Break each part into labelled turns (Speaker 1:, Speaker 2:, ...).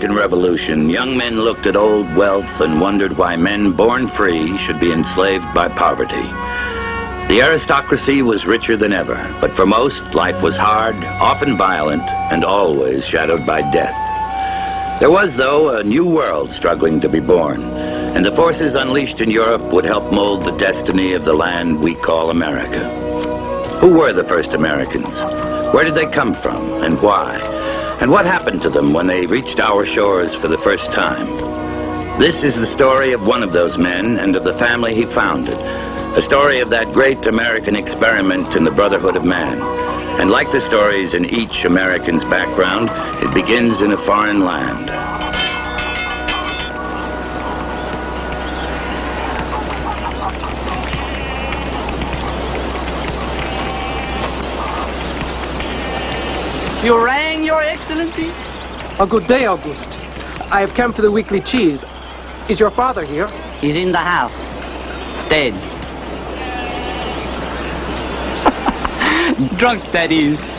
Speaker 1: American Revolution, young men looked at old wealth and wondered why men born free should be enslaved by poverty. The aristocracy was richer than ever, but for most, life was hard, often violent, and always shadowed by death. There was, though, a new world struggling to be born, and the forces unleashed in Europe would help mold the destiny of the land we call America. Who were the first Americans? Where did they come from, and why? And what happened to them when they reached our shores for the first time? This is the story of one of those men and of the family he founded. A story of that great American experiment in the brotherhood of man. And like the stories in each American's background, it begins in a foreign land.
Speaker 2: You rang, Your Excellency?
Speaker 3: A good day, August. I have come for the weekly cheese. Is your father here?
Speaker 2: He's in the house. Dead. Drunk, that is.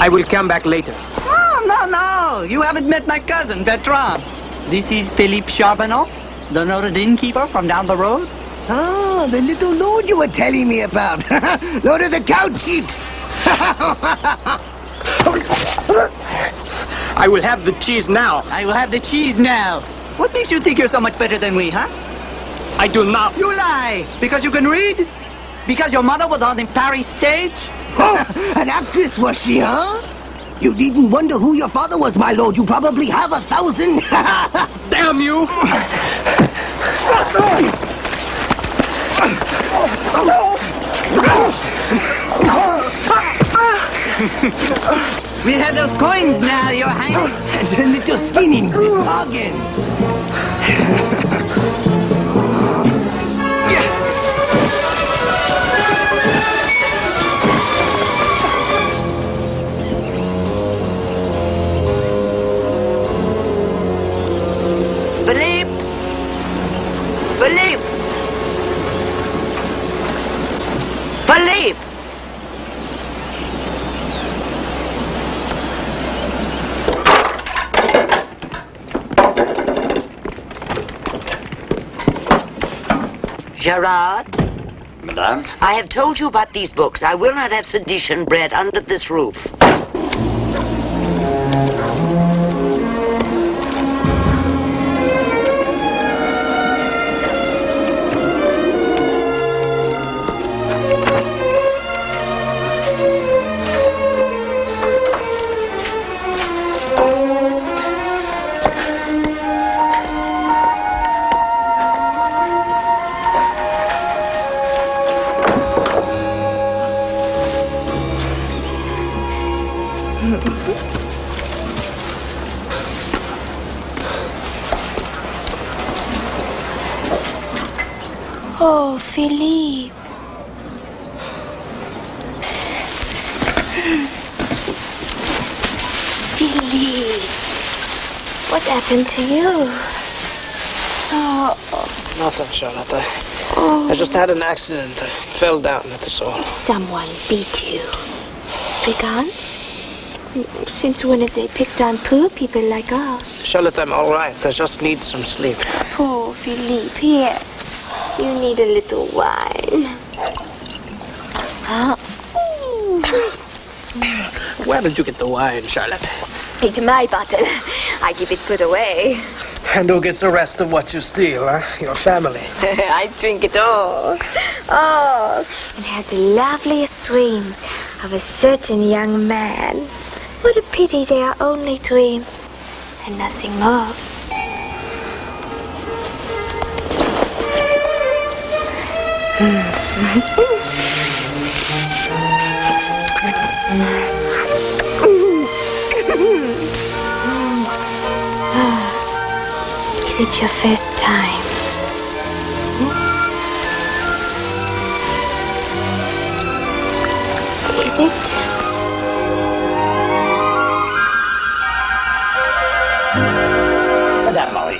Speaker 3: I will come back later.
Speaker 2: Oh, no. You haven't met my cousin, Bertrand. This is Philippe Charbonneau, the noted innkeeper from down the road.
Speaker 4: Oh, the little lord you were telling me about. Lord of the cow chiefs.
Speaker 3: I will have the cheese now.
Speaker 2: I will have the cheese now. What makes you think you're so much better than we, huh?
Speaker 3: I do not.
Speaker 2: You lie! Because you can read? Because your mother was on the Paris stage?
Speaker 4: Oh, an actress was she, huh? You needn't wonder who your father was, my lord. You probably have 1,000.
Speaker 3: Damn you!
Speaker 2: We have those coins now, Your Highness.
Speaker 4: And a little skinny bargain.
Speaker 5: Philippe! Philippe! Philippe! Gerard?
Speaker 6: Madame?
Speaker 5: I have told you about these books. I will not have sedition bred under this roof.
Speaker 7: Oh, Philippe. Philippe. What happened to you? Oh.
Speaker 3: Nothing, Charlotte. I just had an accident. I fell down, that's all.
Speaker 7: Someone beat you. Brigands? Since when have they picked on poor people like us?
Speaker 3: Charlotte, I'm all right. I just need some sleep.
Speaker 7: Poor Philippe, here. You need a little wine. Huh?
Speaker 3: Where did you get the wine, Charlotte?
Speaker 7: It's my bottle. I keep it put away.
Speaker 3: And who gets the rest of what you steal, huh? Your family.
Speaker 7: I drink it all. Oh, and had the loveliest dreams of a certain young man. What a pity they are only dreams and nothing more. Is it your first time? Is it?
Speaker 6: Madame Molly,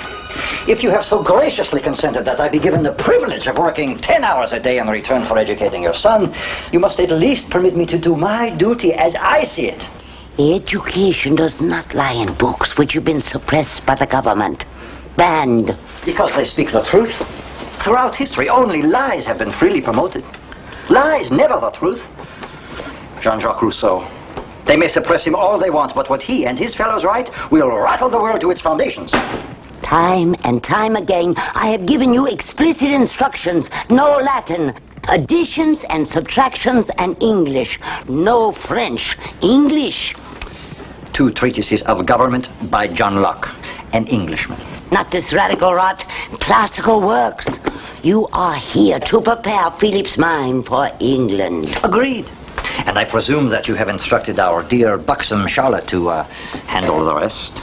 Speaker 6: if you have so graciously consented that I be given the privilege of working 10 hours a day in return for educating your son, you must at least permit me to do my duty as I see it.
Speaker 5: Education does not lie in books which have been suppressed by the government. Banned.
Speaker 6: Because they speak the truth. Throughout history, only lies have been freely promoted. Lies, never the truth. Jean-Jacques Rousseau. They may suppress him all they want, but what he and his fellows write will rattle the world to its foundations.
Speaker 5: Time and time again, I have given you explicit instructions. No Latin. Additions and subtractions and English. No French. English.
Speaker 6: 2 treatises of government by John Locke, an Englishman.
Speaker 5: Not this radical rot. Classical works. You are here to prepare Philip's mind for England.
Speaker 6: Agreed. And I presume that you have instructed our dear buxom Charlotte to handle the rest.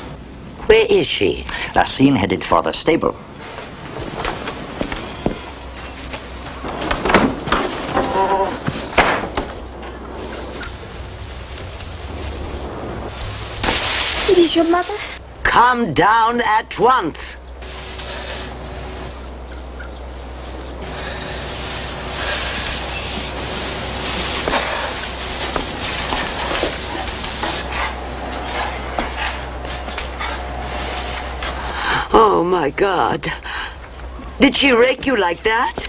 Speaker 5: Where is she?
Speaker 6: Racine headed for the stable.
Speaker 7: It is your mother?
Speaker 5: Come down at once. Oh, my God. Did she rake you like that?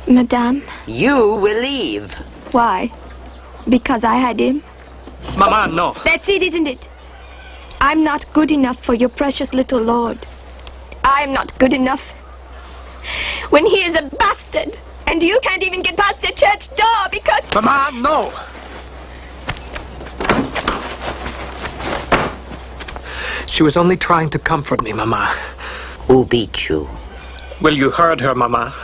Speaker 7: Madame,
Speaker 5: You will leave.
Speaker 7: why? Because I had him?
Speaker 3: Mama, no.
Speaker 7: That's it, isn't it? I'm not good enough for your precious little lord. I'm not good enough. When he is a bastard, and you can't even get past the church door because...
Speaker 3: Mama, no. She was only trying to comfort me, Mama.
Speaker 5: Who beat you?
Speaker 3: Well, you heard her, Mama.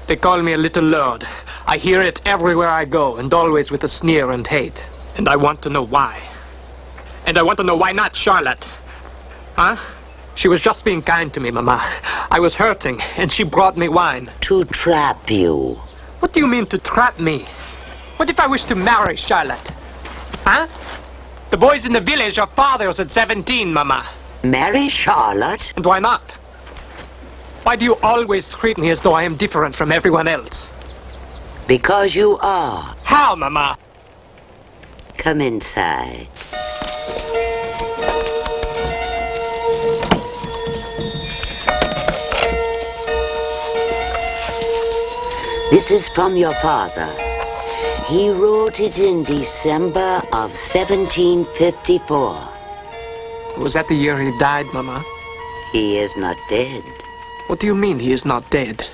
Speaker 3: They call me a little lord. I hear it everywhere I go, and always with a sneer and hate. And I want to know why. And I want to know why not Charlotte. Huh? She was just being kind to me, Mama. I was hurting, and she brought me wine.
Speaker 5: To trap you.
Speaker 3: What do you mean to trap me? What if I wish to marry Charlotte? Huh? The boys in the village are fathers at 17, Mama.
Speaker 5: Marry Charlotte?
Speaker 3: And why not? Why do you always treat me as though I am different from everyone else?
Speaker 5: Because you are.
Speaker 3: How, Mama?
Speaker 5: Come inside. This is from your father. He wrote it in December of 1754.
Speaker 3: Was that the year he died, Mama?
Speaker 5: He is not dead.
Speaker 3: What do you mean he is not dead?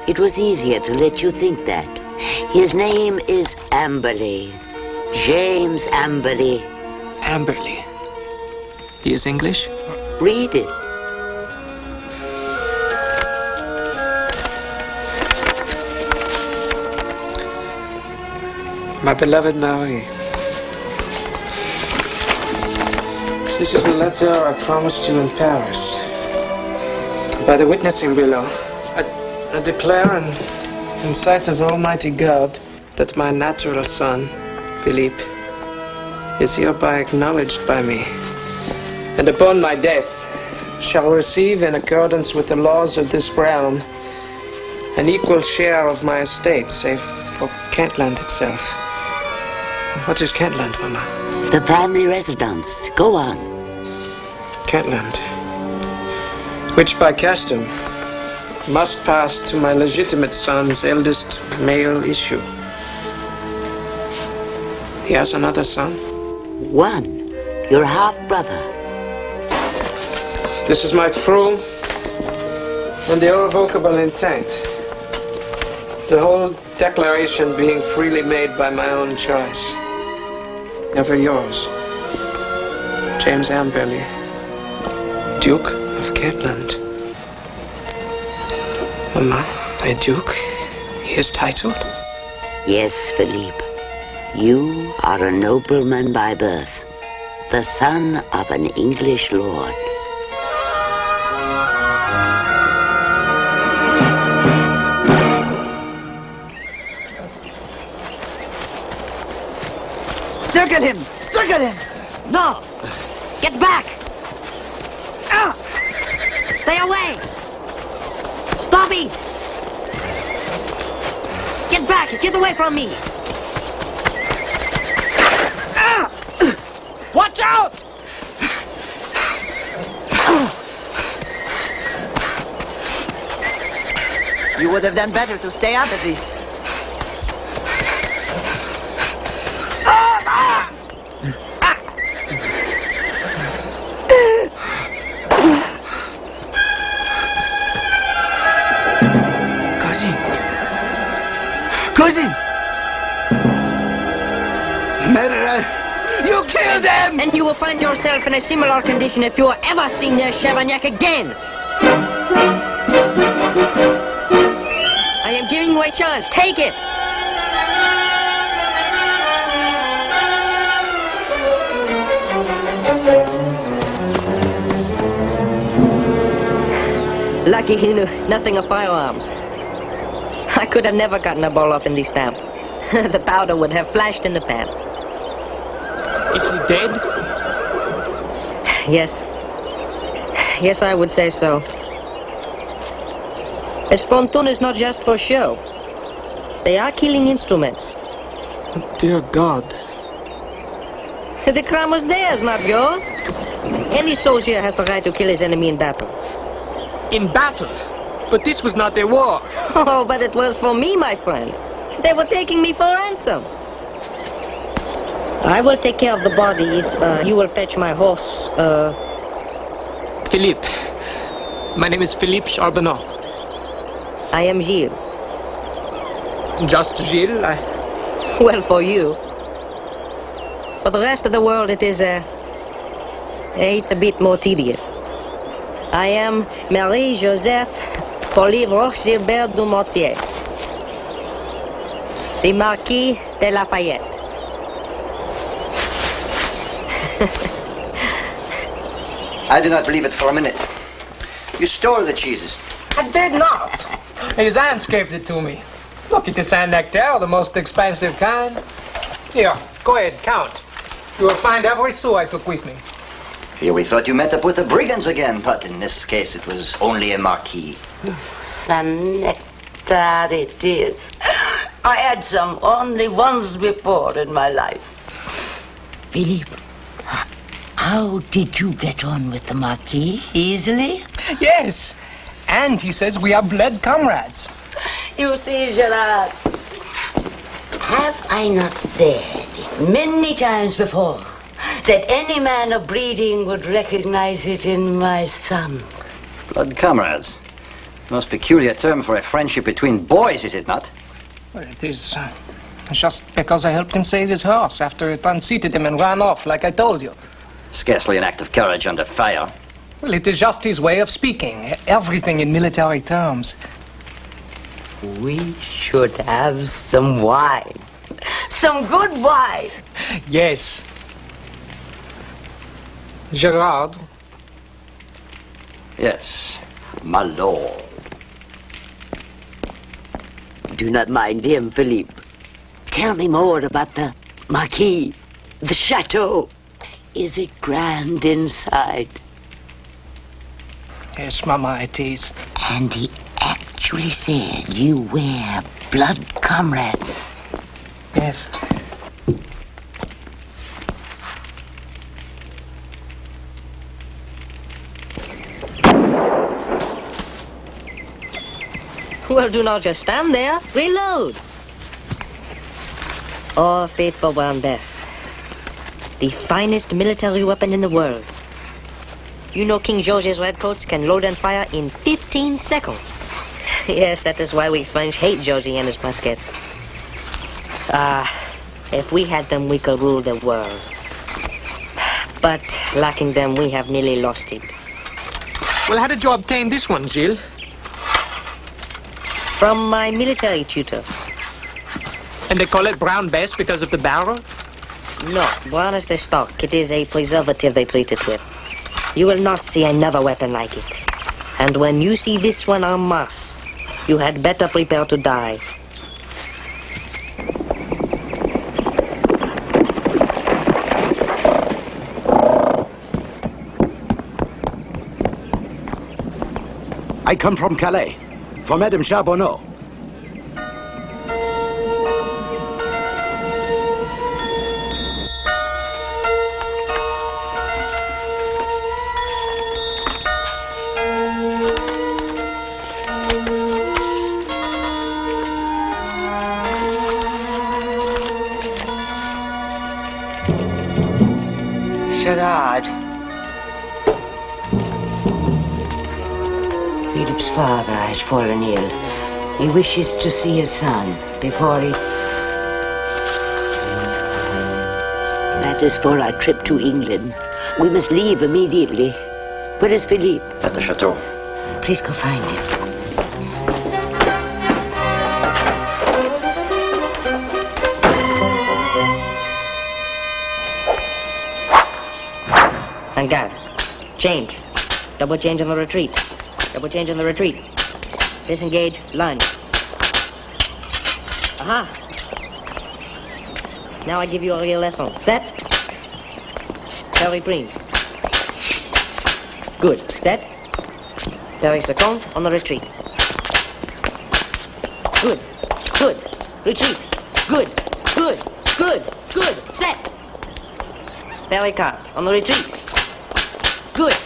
Speaker 5: It was easier to let you think that. His name is Amberley. James Amberley.
Speaker 3: Amberley. He is English?
Speaker 5: Read it.
Speaker 3: My beloved Marie, this is the letter I promised you in Paris. By the witnessing below, I declare in sight of Almighty God that my natural son, Philippe, is hereby acknowledged by me, and upon my death shall receive, in accordance with the laws of this realm, an equal share of my estate, save for Kentland itself. What is Kentland, Mama?
Speaker 5: The family residence. Go on.
Speaker 3: Kentland, which by custom must pass to my legitimate son's eldest male issue. He has another son?
Speaker 5: One. Your half-brother.
Speaker 3: This is my true and irrevocable intent. The whole declaration being freely made by my own choice. Never yours. James Amberley, Duke of Kentland. Mama, a duke? He is titled?
Speaker 5: Yes, Philippe. You are a nobleman by birth, the son of an English lord.
Speaker 2: Circle him! Circle him!
Speaker 8: No! Get back!
Speaker 2: Ah!
Speaker 8: Stay away! Stop it! Get back! Get away from me!
Speaker 2: Ah!
Speaker 3: Watch out!
Speaker 2: You would have done better to stay out of this.
Speaker 4: Cousin! Murderer! You killed them!
Speaker 8: And you will find yourself in a similar condition if you are ever seen near Chavagnac again. I am giving you a chance. Take it. Lucky he knew nothing of firearms. I could have never gotten a ball off in this stamp. The powder would have flashed in the pan.
Speaker 3: Is he dead?
Speaker 8: Yes. Yes, I would say so. A spontoon is not just for show. They are killing instruments.
Speaker 3: Dear God.
Speaker 8: The crime was theirs, not yours. Any soldier has the right to kill his enemy in battle.
Speaker 3: In battle? But this was not a war.
Speaker 8: Oh, but it was for me, my friend. They were taking me for ransom. I will take care of the body if you will fetch my horse,
Speaker 3: Philippe. My name is Philippe Charbonneau.
Speaker 8: I am Gilles.
Speaker 3: Just Gilles?
Speaker 8: Well, for you. For the rest of the world, it is, it's a bit more tedious. I am Marie-Joseph Polive-Roch-Gilbert du Mortier, the Marquis de Lafayette.
Speaker 6: I do not believe it for a minute. You stole the cheeses.
Speaker 3: I did not. His aunt gave it to me. Look at the Saint Nectaire, the most expensive kind. Here, go ahead, count. You will find every sou I took with me.
Speaker 6: Here we thought you met up with the brigands again, but in this case it was only a marquis.
Speaker 5: Saint Nectar it is. I had some only once before in my life. Philippe, how did you get on with the Marquis? Easily?
Speaker 3: Yes, and he says we are blood comrades.
Speaker 5: You see, Gerard, have I not said it many times before that any man of breeding would recognize it in my son?
Speaker 6: Blood comrades. Most peculiar term for a friendship between boys, is it not?
Speaker 3: Well, it is just because I helped him save his horse after it unseated him and ran off, like I told you.
Speaker 6: Scarcely an act of courage under fire.
Speaker 3: Well, it is just his way of speaking. Everything in military terms.
Speaker 5: We should have some wine. Some good wine.
Speaker 3: Yes. Gerard.
Speaker 6: Yes, my lord.
Speaker 5: Do not mind him, Philippe. Tell me more about the Marquis, the chateau. Is it grand inside?
Speaker 3: Yes, Mama, it is.
Speaker 5: And he actually said you wear blood comrades.
Speaker 3: Yes.
Speaker 8: Well, do not just stand there. Reload. Oh, faithful Brown Bess. The finest military weapon in the world. You know King George's redcoats can load and fire in 15 seconds. Yes, that is why we French hate Georgie and his muskets. If we had them, we could rule the world. But lacking them, we have nearly lost it.
Speaker 3: Well, how did you obtain this one, Gilles?
Speaker 8: From my military tutor.
Speaker 3: And they call it Brown Bess because of the barrel?
Speaker 8: No, brown is the stock. It is a preservative they treat it with. You will not see another weapon like it. And when you see this one en masse, you had better prepare to die.
Speaker 9: I come from Calais, for Madame Charbonneau.
Speaker 10: Gerard.
Speaker 5: Philip's father has fallen ill. He wishes to see his son before he... That is for our trip to England. We must leave immediately. Where is Philippe?
Speaker 6: At the chateau.
Speaker 5: Please go find him.
Speaker 8: En garde. Change. Double change on the retreat. Double change on the retreat. Disengage, lunge. Aha! Now I give you a real lesson. Set. Very prime. Good. Set. Very second on the retreat. Good. Good. Retreat. Good. Good. Good. Good. Set. Very cart on the retreat. Good.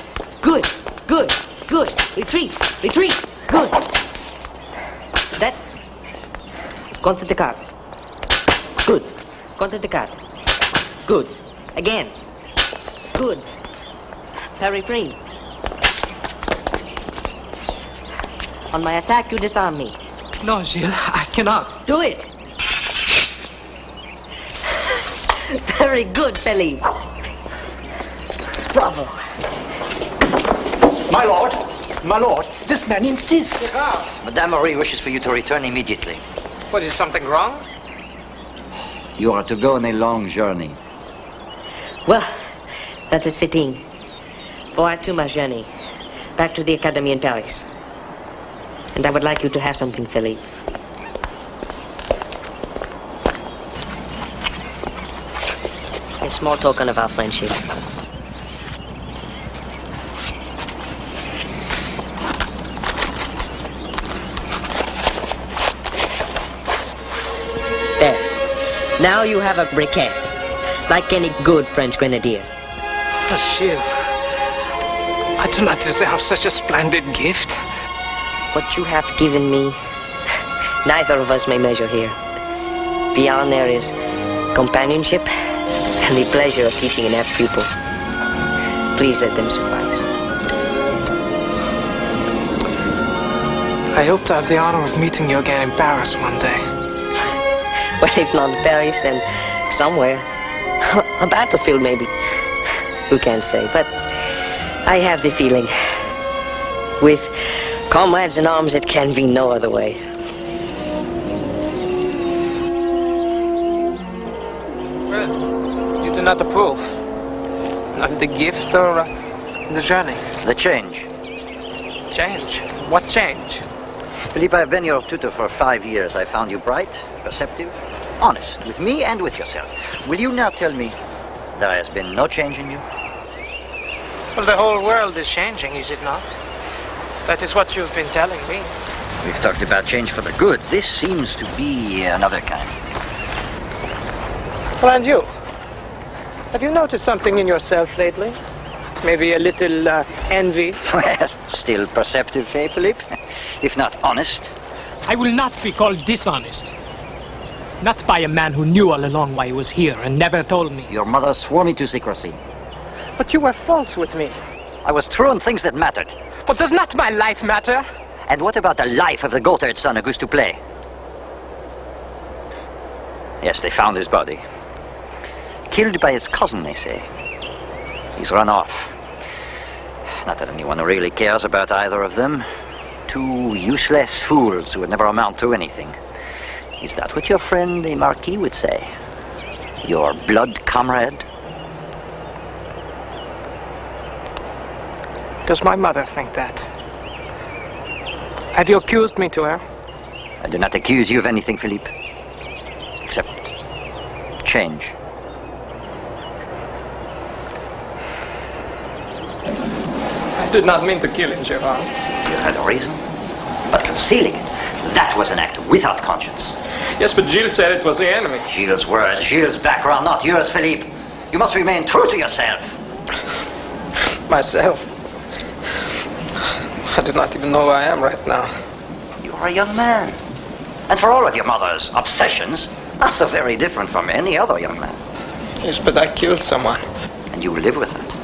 Speaker 8: Good. Good. Good. Retreat. Retreat. Good. Set. Contact the cart. Good. Contact the cart. Good. Again. Good. Very prime. On my attack, you disarm me.
Speaker 3: No, Gilles, I cannot.
Speaker 8: Do it. Very good, Philippe. Bravo.
Speaker 6: My lord,
Speaker 3: This man insists.
Speaker 6: Madame Marie wishes for you to return immediately.
Speaker 3: What, is something wrong?
Speaker 6: You are to go on a long journey.
Speaker 8: Well, that is fitting. For I too must journey back to the Academy in Paris. And I would like you to have something, Philippe. A small token of our friendship. There. Now you have a briquet, like any good French grenadier.
Speaker 3: Oh, Gilles, I do not deserve such a splendid gift.
Speaker 8: What you have given me, neither of us may measure here. Beyond there is companionship and the pleasure of teaching an apt pupil. Please let them suffice.
Speaker 3: I hope to have the honor of meeting you again in Paris one day.
Speaker 8: Well, if not Paris, then somewhere. A battlefield, maybe. Who can say? But I have the feeling. With comrades in arms, it can be no other way.
Speaker 3: Well, you do not approve. Not the gift or the journey.
Speaker 6: The change.
Speaker 3: Change? What change?
Speaker 6: Philippe, I've been your tutor for 5 years. I found you bright, perceptive, honest, with me and with yourself. Will you now tell me there has been no change in you?
Speaker 3: Well, the whole world is changing, is it not? That is what you've been telling me.
Speaker 6: We've talked about change for the good. This seems to be another kind.
Speaker 3: Well, and you? Have you noticed something in yourself lately? Maybe a little envy?
Speaker 6: Well, still perceptive, eh, Philippe? If not honest.
Speaker 11: I will not be called dishonest. Not by a man who knew all along why he was here and never told me.
Speaker 6: Your mother swore me to secrecy.
Speaker 3: But you were false with me.
Speaker 6: I was true on things that mattered.
Speaker 3: But does not my life matter?
Speaker 6: And what about the life of the Gotthard son who goes to play? Yes, they found his body. Killed by his cousin, they say. He's run off. Not that anyone really cares about either of them. Two useless fools who would never amount to anything. Is that what your friend, the Marquis, would say? Your blood comrade?
Speaker 3: Does my mother think that? Have you accused me to her?
Speaker 6: I do not accuse you of anything, Philippe. Except change.
Speaker 3: I did not mean to kill him, Gerard.
Speaker 6: You had a reason. But concealing it, that was an act without conscience.
Speaker 3: Yes, but Gilles said it was the enemy.
Speaker 6: Gilles' words, Gilles' background, not yours, Philippe. You must remain true to yourself.
Speaker 3: Myself? I do not even know where I am right now.
Speaker 6: You are a young man. And for all of your mother's obsessions, not so very different from any other young man.
Speaker 3: Yes, but I killed someone.
Speaker 6: And you live with it.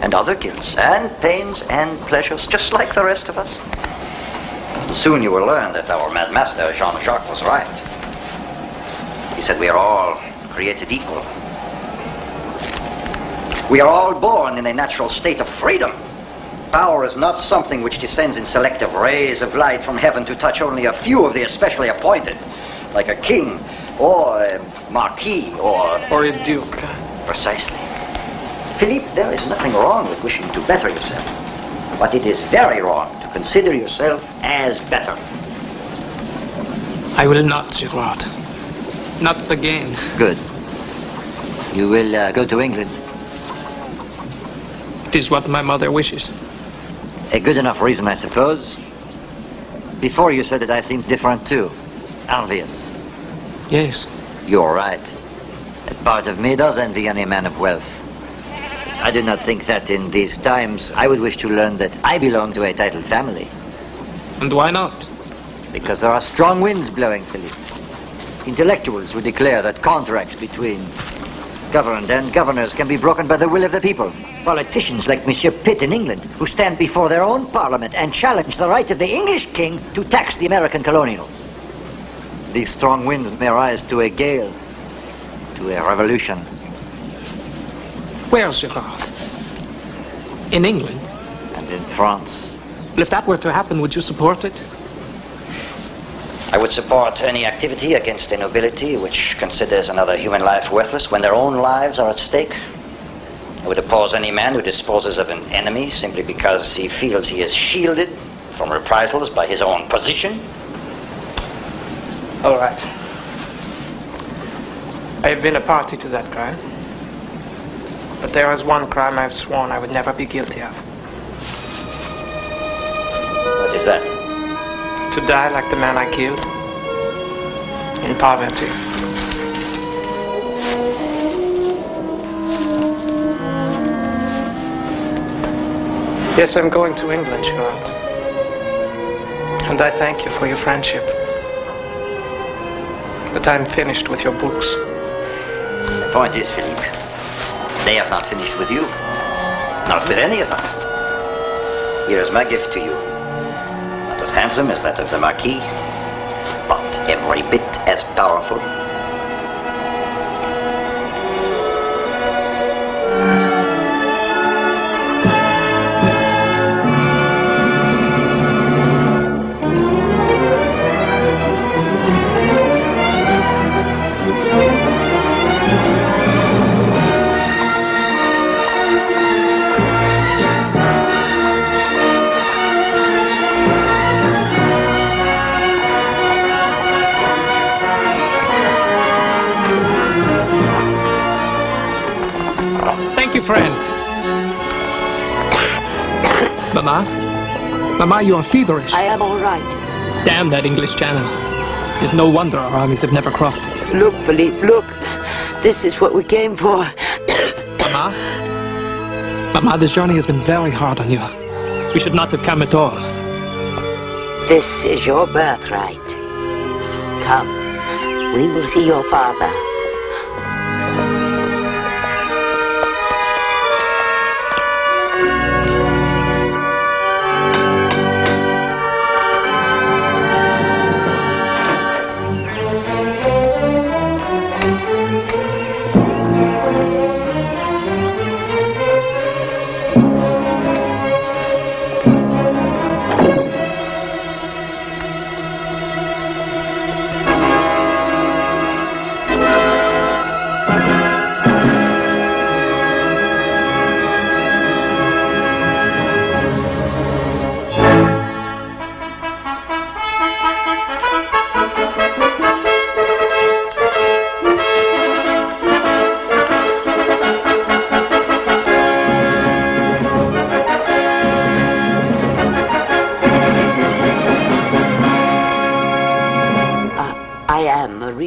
Speaker 6: And other guilts, and pains, and pleasures, just like the rest of us. Soon you will learn that our mad master, Jean-Jacques, was right. He said we are all created equal. We are all born in a natural state of freedom. Power is not something which descends in selective rays of light from heaven to touch only a few of the especially appointed, like a king, or a marquis, or
Speaker 3: a duke.
Speaker 6: Precisely. Philippe, there is nothing wrong with wishing to better yourself. But it is very wrong to consider yourself as better.
Speaker 11: I will not, Gerard. Not again.
Speaker 6: Good. You will go to England.
Speaker 11: It is what my mother wishes.
Speaker 6: A good enough reason, I suppose. Before you said that I seemed different too. Envious.
Speaker 11: Yes.
Speaker 6: You're right. A part of me does envy any man of wealth. I do not think that in these times I would wish to learn that I belong to a titled family.
Speaker 11: And why not?
Speaker 6: Because there are strong winds blowing, Philippe. Intellectuals who declare that contracts between governed and governors can be broken by the will of the people. Politicians like Monsieur Pitt in England, who stand before their own parliament and challenge the right of the English king to tax the American colonials. These strong winds may rise to a gale, to a revolution.
Speaker 11: Where, Gerard? In England?
Speaker 6: And in France.
Speaker 11: If that were to happen, would you support it?
Speaker 6: I would support any activity against a nobility which considers another human life worthless when their own lives are at stake. I would oppose any man who disposes of an enemy simply because he feels he is shielded from reprisals by his own position.
Speaker 3: All right. I have been a party to that crime. But there is one crime I've sworn I would never be guilty of.
Speaker 6: What is that?
Speaker 3: To die like the man I killed. In poverty. Yes, I'm going to England, Gerard. And I thank you for your friendship. But I'm finished with your books.
Speaker 6: The point is, Philippe, they have not finished with you. Not with any of us. Here is my gift to you. Not as handsome as that of the Marquis, but every bit as powerful.
Speaker 11: Friend. Mama? Mama, you are feverish.
Speaker 5: I am all right.
Speaker 11: Damn that English Channel. It is no wonder our armies have never crossed it.
Speaker 5: Look, Philippe, look. This is what we came for.
Speaker 11: Mama? Mama, this journey has been very hard on you. We should not have come at all.
Speaker 5: This is your birthright. Come, we will see your father.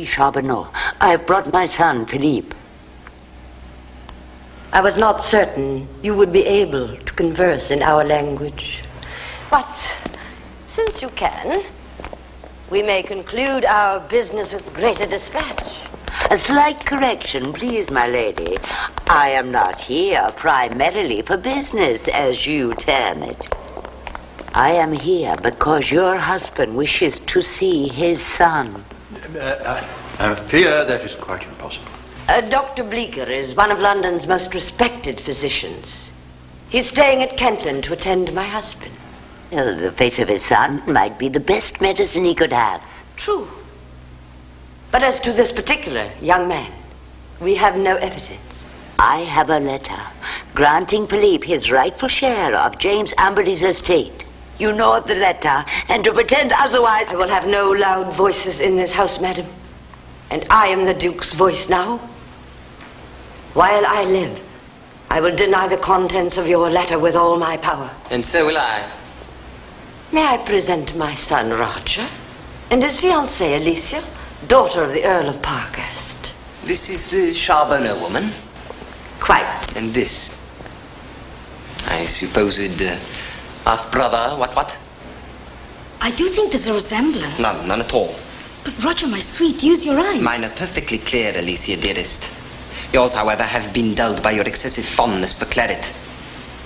Speaker 5: Charbonneau. I have brought my son, Philippe.
Speaker 10: I was not certain you would be able to converse in our language. But since you can, we may conclude our business with greater dispatch.
Speaker 5: A slight correction, please, my lady. I am not here primarily for business, as you term it. I am here because your husband wishes to see his son.
Speaker 12: I fear that is quite impossible.
Speaker 10: Dr. Bleecker is one of London's most respected physicians. He's staying at Kentland to attend my husband.
Speaker 5: Well, the fate of his son might be the best medicine he could have.
Speaker 10: True. But as to this particular young man, we have no evidence.
Speaker 5: I have a letter granting Philippe his rightful share of James Amberley's estate. You know of the letter, and to pretend otherwise...
Speaker 10: I will have no loud voices in this house, madam. And I am the Duke's voice now. While I live, I will deny the contents of your letter with all my power.
Speaker 3: And so will I.
Speaker 10: May I present my son, Roger, and his fiancée, Alicia, daughter of the Earl of Parkhurst.
Speaker 3: This is the Charbonneau woman.
Speaker 10: Quite.
Speaker 3: And this, I supposed half-brother, what?
Speaker 13: I do think there's a resemblance.
Speaker 3: None at all.
Speaker 13: But Roger, my sweet, use your eyes.
Speaker 3: Mine are perfectly clear, Alicia, dearest. Yours, however, have been dulled by your excessive fondness for claret.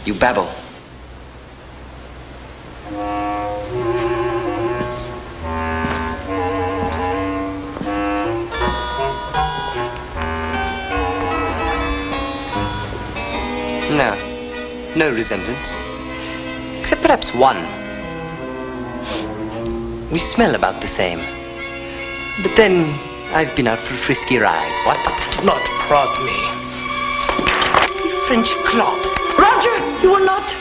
Speaker 3: You babble. No resemblance. Except perhaps one. We smell about the same. But then, I've been out for a frisky ride, what?
Speaker 11: Do not prod me.
Speaker 3: You French clod.
Speaker 10: Roger, you will not.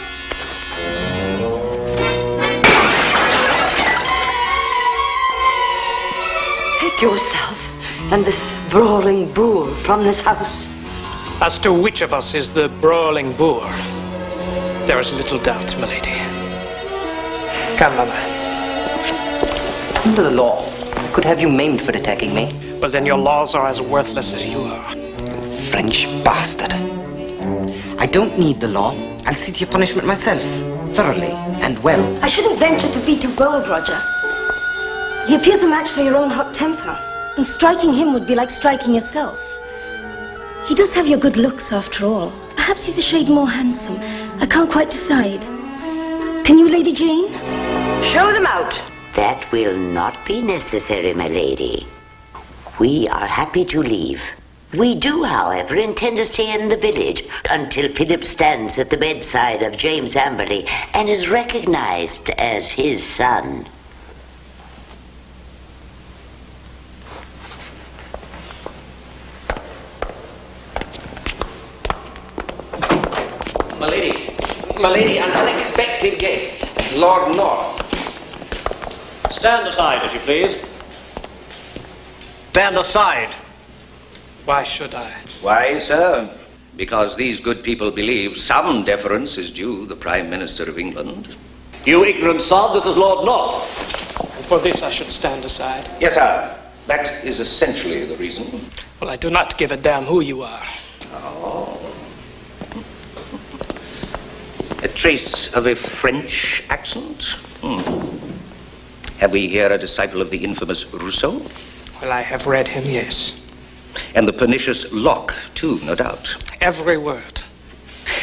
Speaker 10: Take yourself and this brawling boor from this house.
Speaker 11: As to which of us is the brawling boor, there is little doubt, milady. Come, Mama.
Speaker 3: Under the law, I could have you maimed for attacking me.
Speaker 11: Well, then your laws are as worthless as you are.
Speaker 3: You French bastard. I don't need the law. I'll see to your punishment myself, thoroughly and well.
Speaker 13: I shouldn't venture to be too bold, Roger. He appears a match for your own hot temper, and striking him would be like striking yourself. He does have your good looks, after all. Perhaps he's a shade more handsome. I can't quite decide. Can you, Lady Jane?
Speaker 10: Show them out.
Speaker 5: That will not be necessary, my lady. We are happy to leave. We do, however, intend to stay in the village until Philip stands at the bedside of James Amberley and is recognized as his son.
Speaker 14: My lady, an unexpected guest, Lord North.
Speaker 15: Stand aside, if you please. Stand aside.
Speaker 11: Why should I?
Speaker 15: Why, sir? Because these good people believe some deference is due the Prime Minister of England. You ignorant sod, this is Lord North.
Speaker 11: And for this I should stand aside.
Speaker 15: Yes, sir. That is essentially the reason.
Speaker 11: Well, I do not give a damn who you are.
Speaker 15: Oh. A trace of a French accent? Have we here a disciple of the infamous Rousseau?
Speaker 11: Well, I have read him, yes.
Speaker 15: And the pernicious Locke, too, no doubt.
Speaker 11: Every word.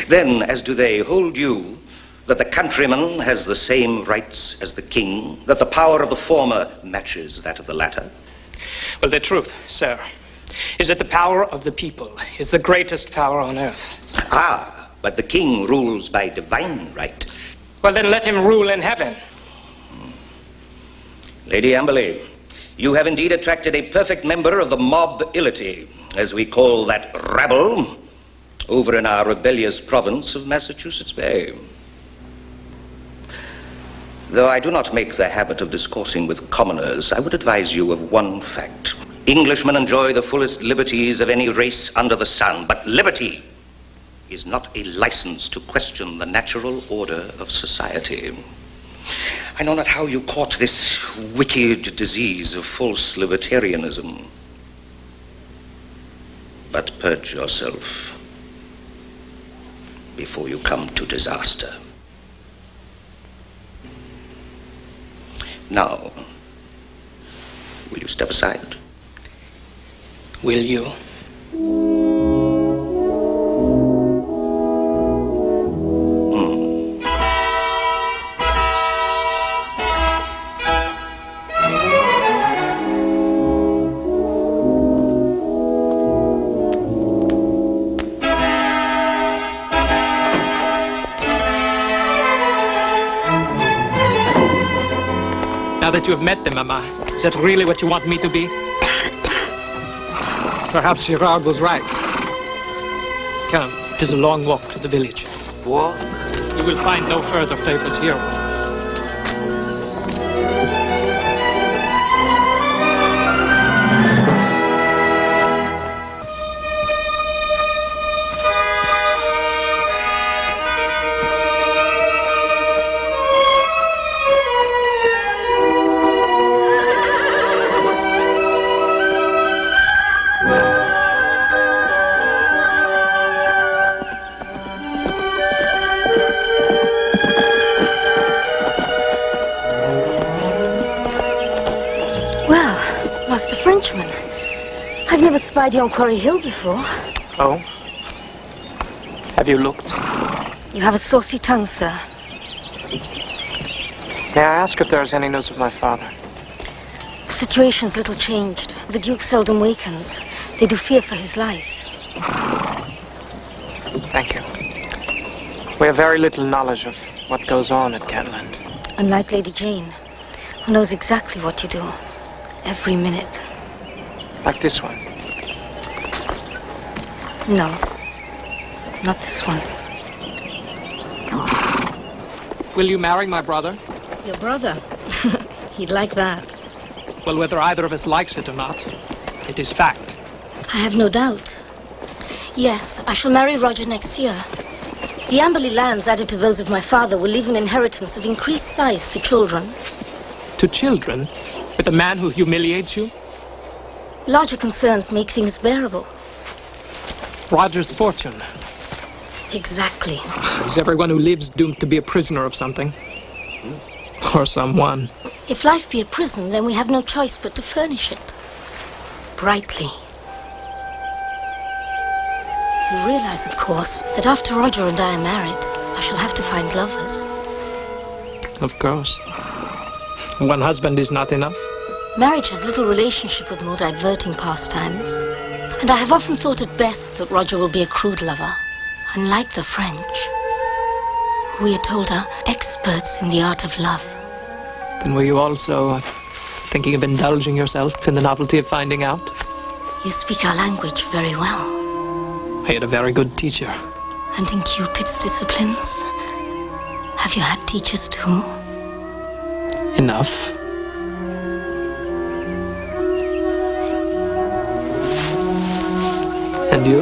Speaker 15: Then, as do they hold you, that the countryman has the same rights as the king, that the power of the former matches that of the latter?
Speaker 11: Well, the truth, sir, is that the power of the people is the greatest power on earth.
Speaker 15: Ah, but the king rules by divine right.
Speaker 11: Well, then let him rule in heaven.
Speaker 15: Lady Amberley, you have indeed attracted a perfect member of the mobility, as we call that rabble, over in our rebellious province of Massachusetts Bay. Though I do not make the habit of discoursing with commoners, I would advise you of one fact. Englishmen enjoy the fullest liberties of any race under the sun, but liberty is not a license to question the natural order of society. I know not how you caught this wicked disease of false libertarianism, but purge yourself before you come to disaster. Now, will you step aside?
Speaker 11: Will you? Now that you have met them, Mama, is that really what you want me to be? Perhaps Girard was right. Come, it is a long walk to the village.
Speaker 14: Walk?
Speaker 11: You will find no further favors here.
Speaker 13: Master Frenchman, I've never spied you on Quarry Hill before.
Speaker 11: Oh? Have you looked?
Speaker 13: You have a saucy tongue, sir.
Speaker 11: May I ask if there is any news of my father?
Speaker 13: The situation's little changed. The Duke seldom wakens. They do fear for his life.
Speaker 11: Thank you. We have very little knowledge of what goes on at Kentland.
Speaker 13: Unlike Lady Jane, who knows exactly what you do. Every minute.
Speaker 11: Like this one?
Speaker 13: No. Not this one.
Speaker 11: Will you marry my brother?
Speaker 13: Your brother? He'd like that.
Speaker 11: Well, whether either of us likes it or not, it is fact.
Speaker 13: I have no doubt. Yes, I shall marry Roger next year. The Amberley lands added to those of my father will leave an inheritance of increased size to children.
Speaker 11: To children? With a man who humiliates you?
Speaker 13: Larger concerns make things bearable.
Speaker 11: Roger's fortune.
Speaker 13: Exactly.
Speaker 11: Is everyone who lives doomed to be a prisoner of something? Or someone?
Speaker 13: If life be a prison, then we have no choice but to furnish it. Brightly. You realize, of course, that after Roger and I are married, I shall have to find lovers.
Speaker 11: Of course. One husband is not enough.
Speaker 13: Marriage has little relationship with more diverting pastimes. And I have often thought it best that Roger will be a crude lover, unlike the French, who we are told are experts in the art of love.
Speaker 11: Then were you also thinking of indulging yourself in the novelty of finding out?
Speaker 13: You speak our language very well.
Speaker 11: I had a very good teacher.
Speaker 13: And in Cupid's disciplines? Have you had teachers too?
Speaker 11: Enough. And you?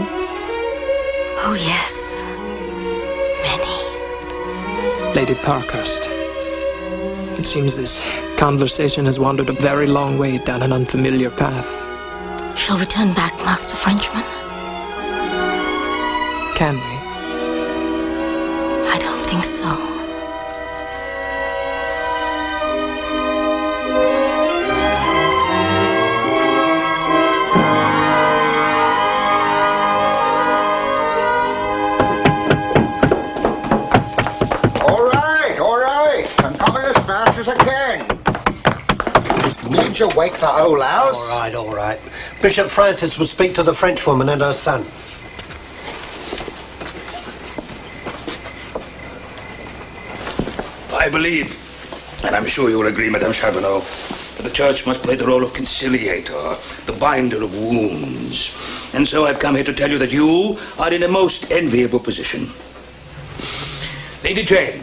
Speaker 13: Oh, yes. Many.
Speaker 11: Lady Parkhurst. It seems this conversation has wandered a very long way down an unfamiliar path.
Speaker 13: Shall return back, Master Frenchman?
Speaker 11: Can we?
Speaker 13: I don't think so.
Speaker 9: Need you wake the whole house? All right, all right. Bishop Francis will speak to the Frenchwoman and her son.
Speaker 16: I believe, and I'm sure you will agree, Madame Charbonneau, that the Church must play the role of conciliator, the binder of wounds. And so I've come here to tell you that you are in a most enviable position. Lady Jane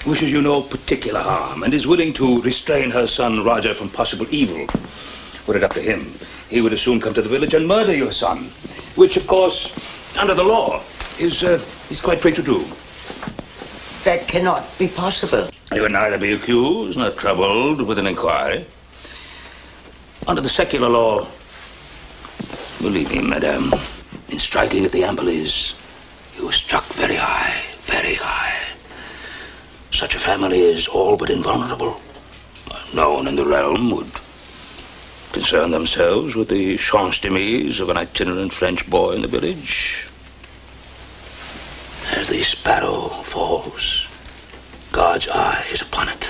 Speaker 16: wishes you no particular harm and is willing to restrain her son Roger from possible evil. Were it up to him, he would as soon come to the village and murder your son, which, of course, under the law, is quite free to do.
Speaker 4: That cannot be possible.
Speaker 16: You will neither be accused nor troubled with an inquiry. Under the secular law, believe me, madame, in striking at the Amberleys, you were struck very high, very high. Such a family is all but invulnerable. No one in the realm would concern themselves with the chance-demise of an itinerant French boy in the village. As the sparrow falls, God's eye is upon it.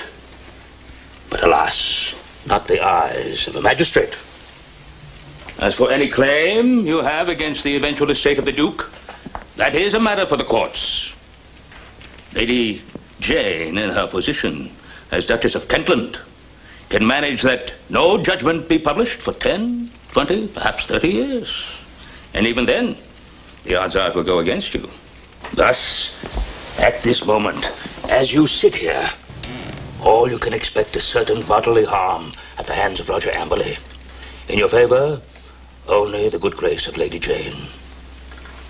Speaker 16: But alas, not the eyes of a magistrate. As for any claim you have against the eventual estate of the Duke, that is a matter for the courts. Lady Jane, in her position as Duchess of Kentland, can manage that no judgment be published for 10, 20, perhaps 30 years. And even then, the odds are it will go against you. Thus, at this moment, as you sit here, all you can expect is certain bodily harm at the hands of Roger Amberley. In your favor, only the good grace of Lady Jane.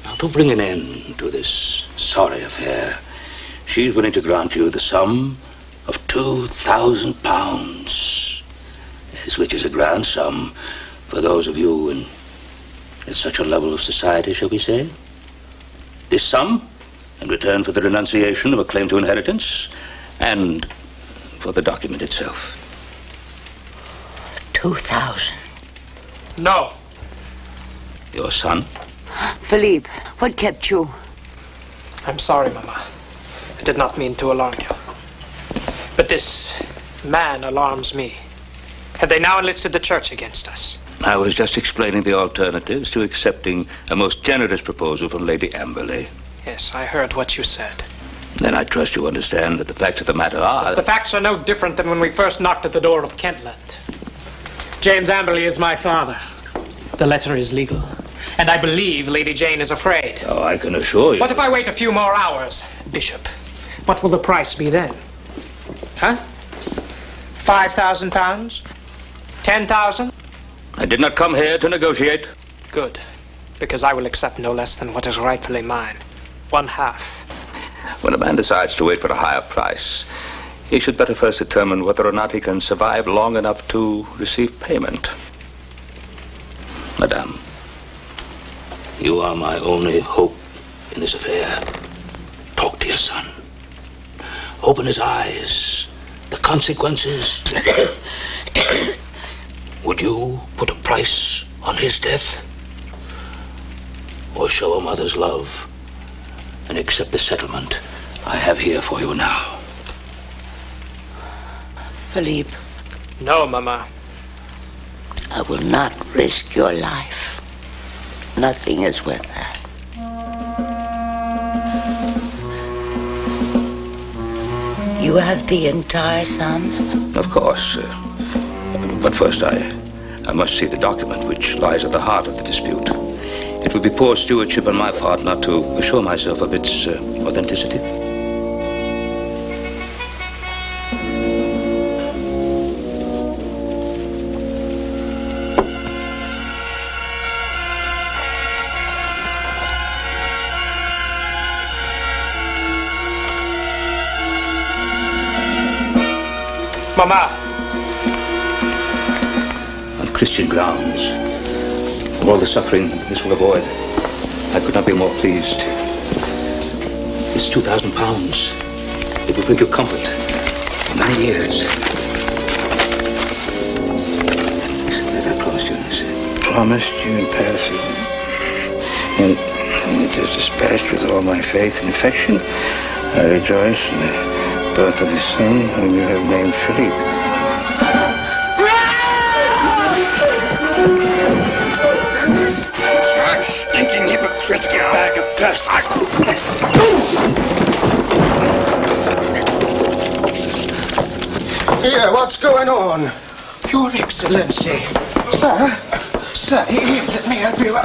Speaker 16: Now, to bring an end to this sorry affair, she's willing to grant you the sum of £2,000, which is a grand sum for those of you at such a level of society, shall we say. This sum, in return for the renunciation of a claim to inheritance, and for the document itself.
Speaker 5: 2,000.
Speaker 11: No.
Speaker 16: Your son?
Speaker 5: Philippe, what kept you?
Speaker 11: I'm sorry, Mama. I did not mean to alarm you. But this man alarms me. Have they now enlisted the church against us?
Speaker 16: I was just explaining the alternatives to accepting a most generous proposal from Lady Amberley.
Speaker 11: Yes, I heard what you said.
Speaker 16: Then I trust you understand that the facts of the matter are...
Speaker 11: The facts are no different than when we first knocked at the door of Kentland. James Amberley is my father. The letter is legal. And I believe Lady Jane is afraid.
Speaker 16: Oh, I can assure you...
Speaker 11: What if I wait a few more hours, Bishop? What will the price be then? Huh? £5,000? 10,000?
Speaker 16: I did not come here to negotiate.
Speaker 11: Good. Because I will accept no less than what is rightfully mine. 1/2.
Speaker 16: When a man decides to wait for a higher price, he should better first determine whether or not he can survive long enough to receive payment. Madame, you are my only hope in this affair. Talk to your son. Open his eyes. The consequences. Would you put a price on his death? Or show a mother's love and accept the settlement I have here for you now?
Speaker 5: Philippe.
Speaker 11: No, Mama.
Speaker 5: I will not risk your life. Nothing is worth that. You have the entire sum?
Speaker 16: Of course. But first I must see the document which lies at the heart of the dispute. It would be poor stewardship on my part not to assure myself of its authenticity.
Speaker 11: Mama!
Speaker 16: On Christian grounds, of all the suffering this will avoid, I could not be more pleased. This £2,000, it will bring you comfort for many years. That I promised you, Miss. Promised you in Paris. And it is dispatched with all my faith and affection. I rejoice in the birth of his son, whom you have named Philippe.
Speaker 11: Stinking hypocritical bag of dust.
Speaker 9: Here, what's going on?
Speaker 17: Your Excellency. Sir, let me help you.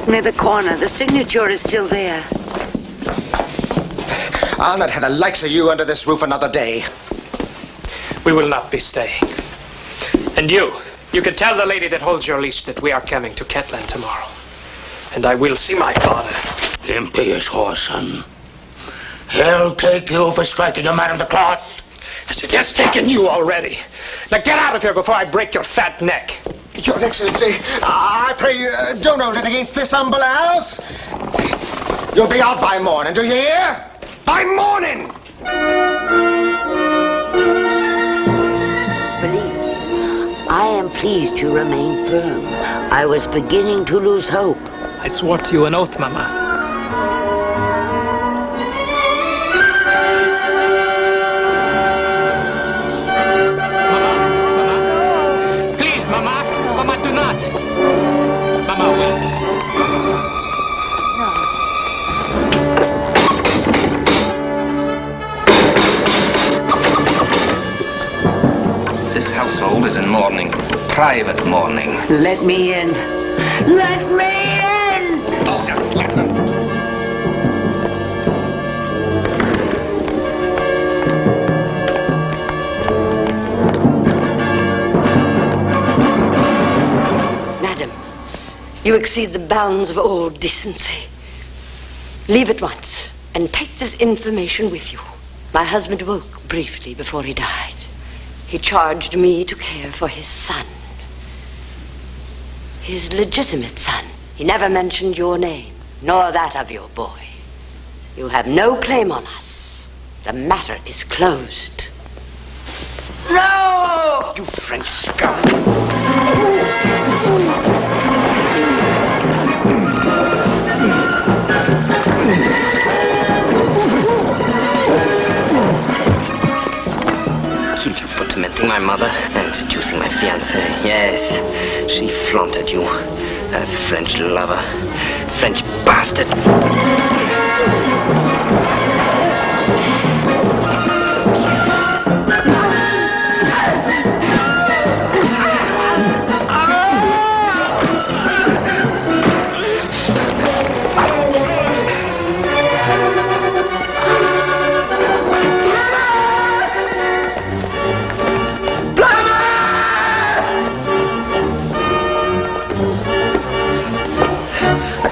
Speaker 5: Near the corner. The signature is still there.
Speaker 17: I'll not have the likes of you under this roof another day.
Speaker 11: We will not be staying. And you can tell the lady that holds your leash that we are coming to Kentland tomorrow. And I will see my father.
Speaker 16: Impious whoreson. He'll take you for striking a man of the cloth.
Speaker 11: Yes, it has taken you already. Now get out of here before I break your fat neck.
Speaker 17: Your Excellency, I pray you don't hold it against this humble house. You'll be out by morning, do you hear? By morning!
Speaker 5: I am pleased you remain firm. I was beginning to lose hope.
Speaker 11: I swore to you an oath, Mama. Mama. Please, Mama. Mama, do not. Mama, wait.
Speaker 5: No.
Speaker 14: this household is in mourning. Private mourning.
Speaker 4: Let me in. Let me in!
Speaker 14: Oh, just let them.
Speaker 10: Madam, you exceed the bounds of all decency. Leave at once and take this information with you. My husband woke briefly before he died. He charged me to care for his son. His legitimate son. He never mentioned your name, nor that of your boy. You have no claim on us. The matter is closed.
Speaker 4: No!
Speaker 14: You French scum! Keep you for tormenting my mother and seducing my fiancée. Yes, she flaunted you. A French lover. French bastard.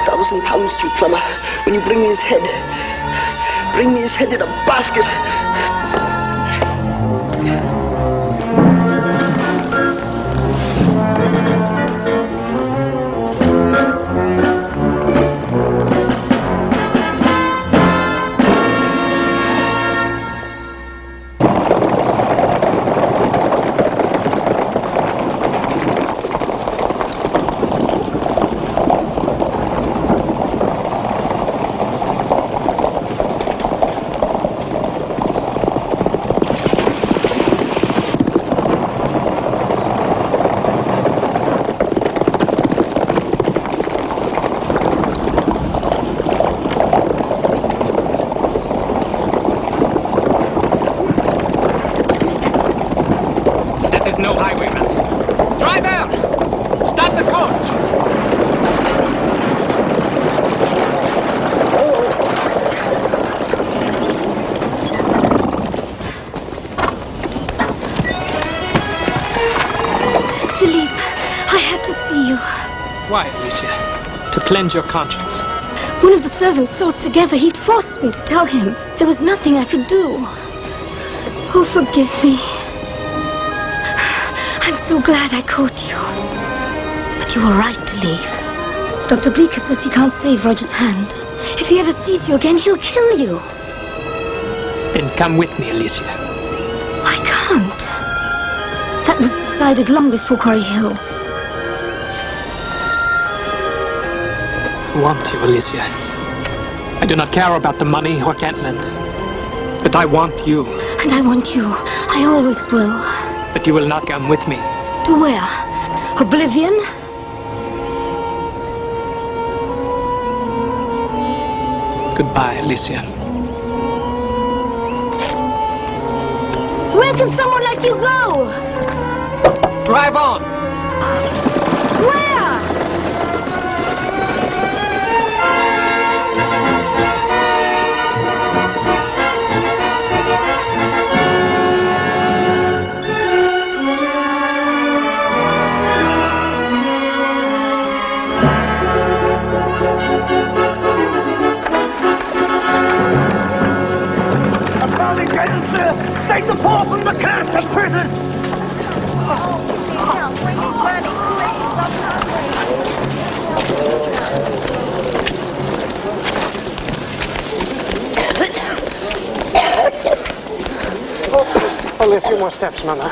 Speaker 4: £1,000 to you, plumber. When you bring me his head in a basket.
Speaker 11: Why, Alicia? To cleanse your conscience.
Speaker 13: One of the servants saw us together. He forced me to tell him. There was nothing I could do. Oh, forgive me. I'm so glad I caught you. But you were right to leave. Dr. Bleeker says he can't save Roger's hand. If he ever sees you again, he'll kill you.
Speaker 11: Then come with me, Alicia.
Speaker 13: I can't. That was decided long before Quarry Hill.
Speaker 11: I want you, Alicia. I do not care about the money or Kentland. But I want you.
Speaker 13: And I want you. I always will.
Speaker 11: But you will not come with me.
Speaker 13: To where? Oblivion?
Speaker 11: Goodbye, Alicia.
Speaker 13: Where can someone like you go?
Speaker 11: Drive on!
Speaker 13: Where?
Speaker 18: Save the poor from the curse of prison!
Speaker 3: Only a few more steps, Mama.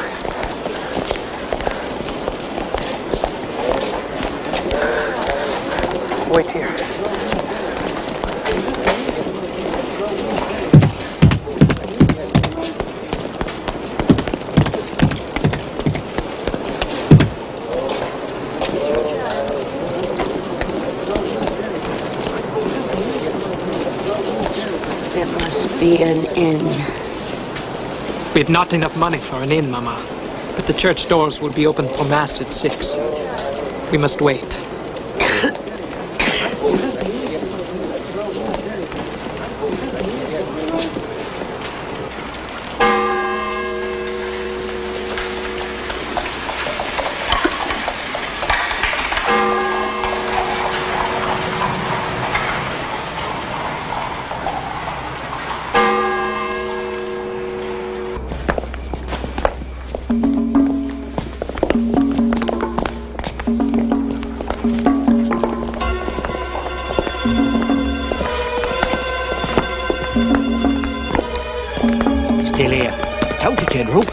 Speaker 3: Wait here.
Speaker 10: There must be an inn.
Speaker 11: We have not enough money for an inn, Mama. But the church doors will be open for Mass at 6. We must wait.
Speaker 4: Still here. Told you, General.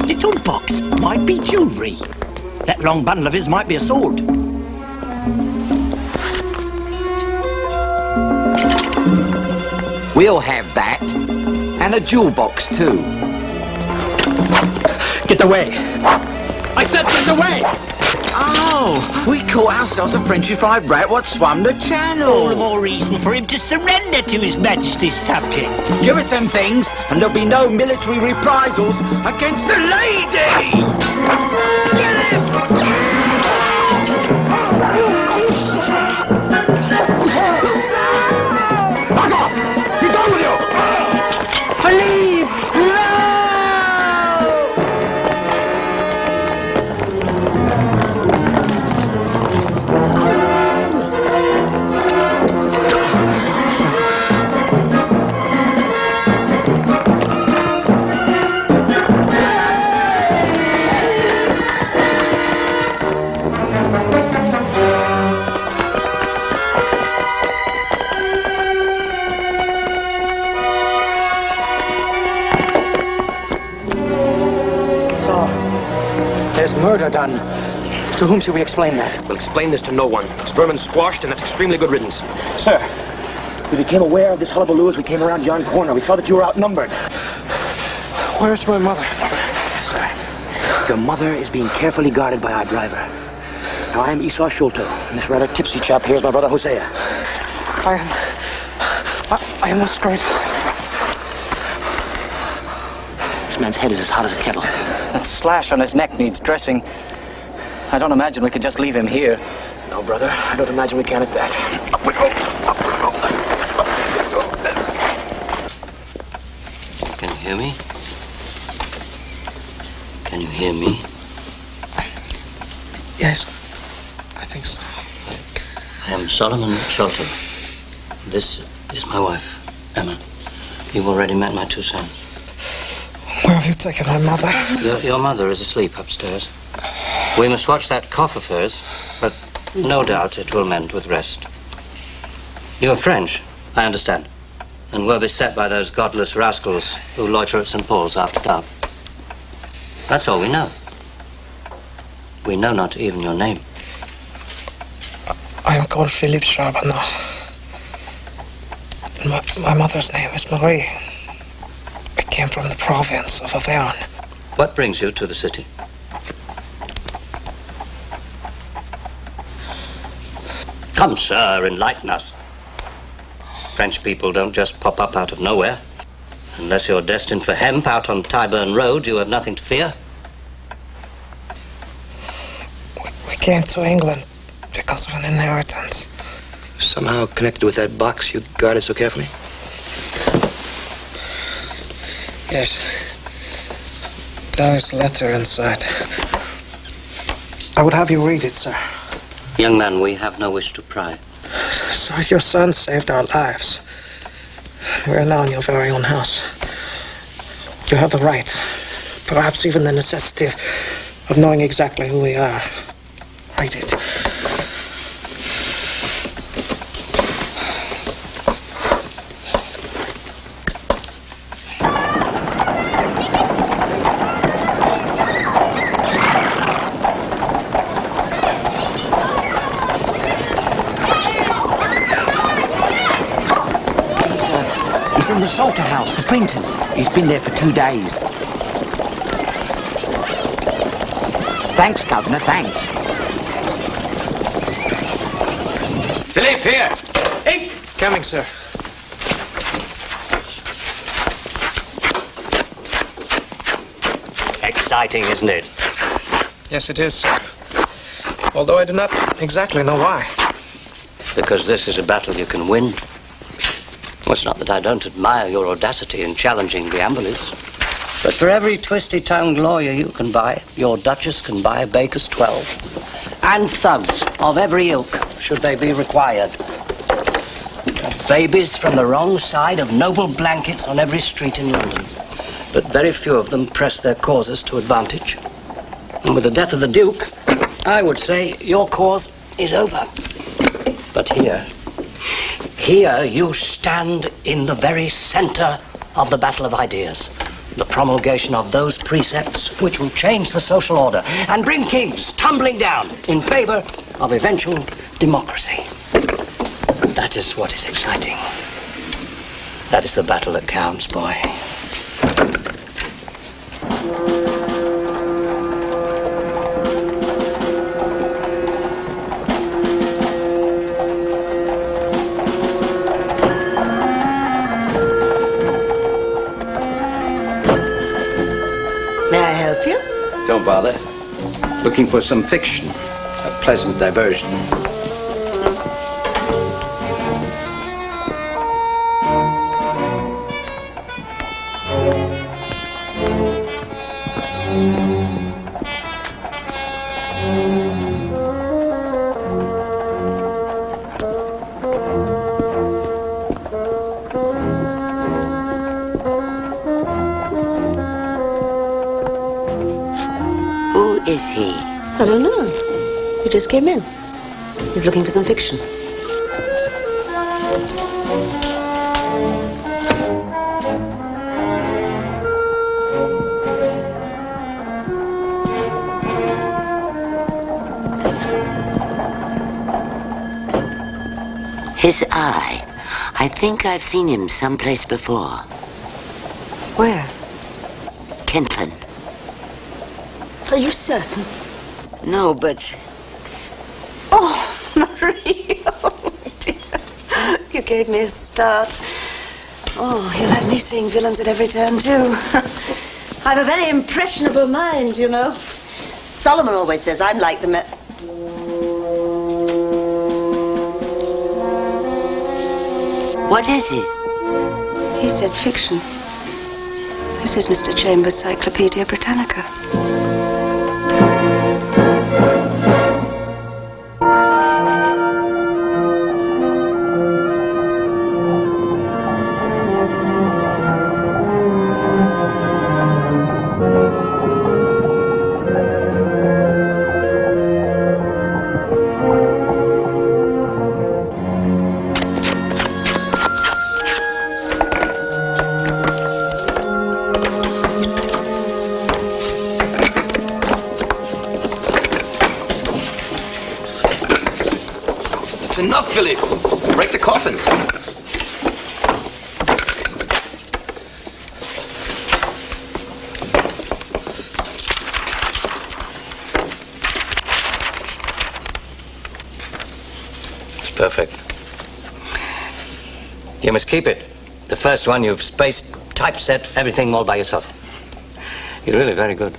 Speaker 4: Little box might be jewellery. That long bundle of his might be a sword.
Speaker 19: We'll have that. And a jewel box, too.
Speaker 11: Get away! I said get away!
Speaker 19: Oh, we caught ourselves a Frenchified rat what swum the channel.
Speaker 4: All the more reason for him to surrender to His Majesty's subjects.
Speaker 19: Give us them things, and there'll be no military reprisals against the lady!
Speaker 17: Back off! Be gone with you!
Speaker 19: Leave! No!
Speaker 11: Murder done. To whom should we explain that?
Speaker 20: We'll explain this to no one. It's vermin squashed, and that's extremely good riddance.
Speaker 21: Sir, we became aware of this hullabaloo as we came around yon corner. We saw that you were outnumbered.
Speaker 11: Where's my mother?
Speaker 21: Sir, your mother is being carefully guarded by our driver. Now, I am Esau Sholto, and this rather tipsy chap here is my brother Hosea.
Speaker 11: I am most grateful.
Speaker 21: This man's head is as hot as a kettle.
Speaker 22: That slash on his neck needs dressing. I don't imagine we could just leave him here.
Speaker 21: No, brother. I don't imagine we can at that. Up we go. Up we go.
Speaker 22: Can you hear me? Can you hear me?
Speaker 11: Yes, I think so.
Speaker 22: I am Solomon Sholto. This is my wife, Emma. You've already met my two sons.
Speaker 11: Where have you taken my mother?
Speaker 22: Your mother is asleep upstairs. We must watch that cough of hers, but no doubt it will mend with rest. You're French, I understand, and were beset by those godless rascals who loiter at St. Paul's after dark. That's all we know. We know not even your name.
Speaker 11: I am called Philippe Charbonneau. My mother's name is Marie. I came from the province of Auvergne.
Speaker 22: What brings you to the city? Come, sir, enlighten us. French people don't just pop up out of nowhere. Unless you're destined for hemp out on Tyburn Road, you have nothing to fear.
Speaker 11: We came to England because of an inheritance.
Speaker 21: Somehow connected with that box you guarded so carefully?
Speaker 11: Yes. There is a letter inside. I would have you read it, sir.
Speaker 22: Young man, we have no wish to pry.
Speaker 11: So your son saved our lives. We are now in your very own house. You have the right, perhaps even the necessity of knowing exactly who we are. Read it.
Speaker 4: He's in the Salter House, the printer's. He's been there for 2 days. Thanks, Governor, thanks.
Speaker 20: Philippe, here! Ink!
Speaker 11: Coming, sir.
Speaker 22: exciting, isn't it?
Speaker 11: Yes, it is, sir. Although I do not exactly know why.
Speaker 22: Because this is a battle you can win. Well, it's not that I don't admire your audacity in challenging the Amberleys. But for every twisty-tongued lawyer you can buy, your Duchess can buy bakers 12. And thugs of every ilk, should they be required. Babies from the wrong side of noble blankets on every street in London. But very few of them press their causes to advantage. And with the death of the Duke, I would say your cause is over. But here you stand in the very center of the battle of ideas. The promulgation of those precepts which will change the social order and bring kings tumbling down in favor of eventual democracy. That is what is exciting. That is the battle that counts, boy.
Speaker 8: May I help you?
Speaker 12: Don't bother. Looking for some fiction. A pleasant diversion.
Speaker 5: Who is he?
Speaker 10: I don't know. He just came in. He's looking for some fiction.
Speaker 5: His eye. I think I've seen him someplace before.
Speaker 10: Where?
Speaker 5: Kentland.
Speaker 10: Are you certain?
Speaker 5: No, but...
Speaker 10: Oh, Marie. Oh, dear. You gave me a start. Oh, you'll have me seeing villains at every turn, too. I've a very impressionable mind, you know. Solomon always says I'm like the
Speaker 5: What is it?
Speaker 10: He said fiction. This is Mr. Chambers' Cyclopedia Britannica.
Speaker 20: Enough, Philip. Break the coffin.
Speaker 22: It's perfect. You must keep it. The first one you've spaced, typeset, everything all by yourself. You're really very good.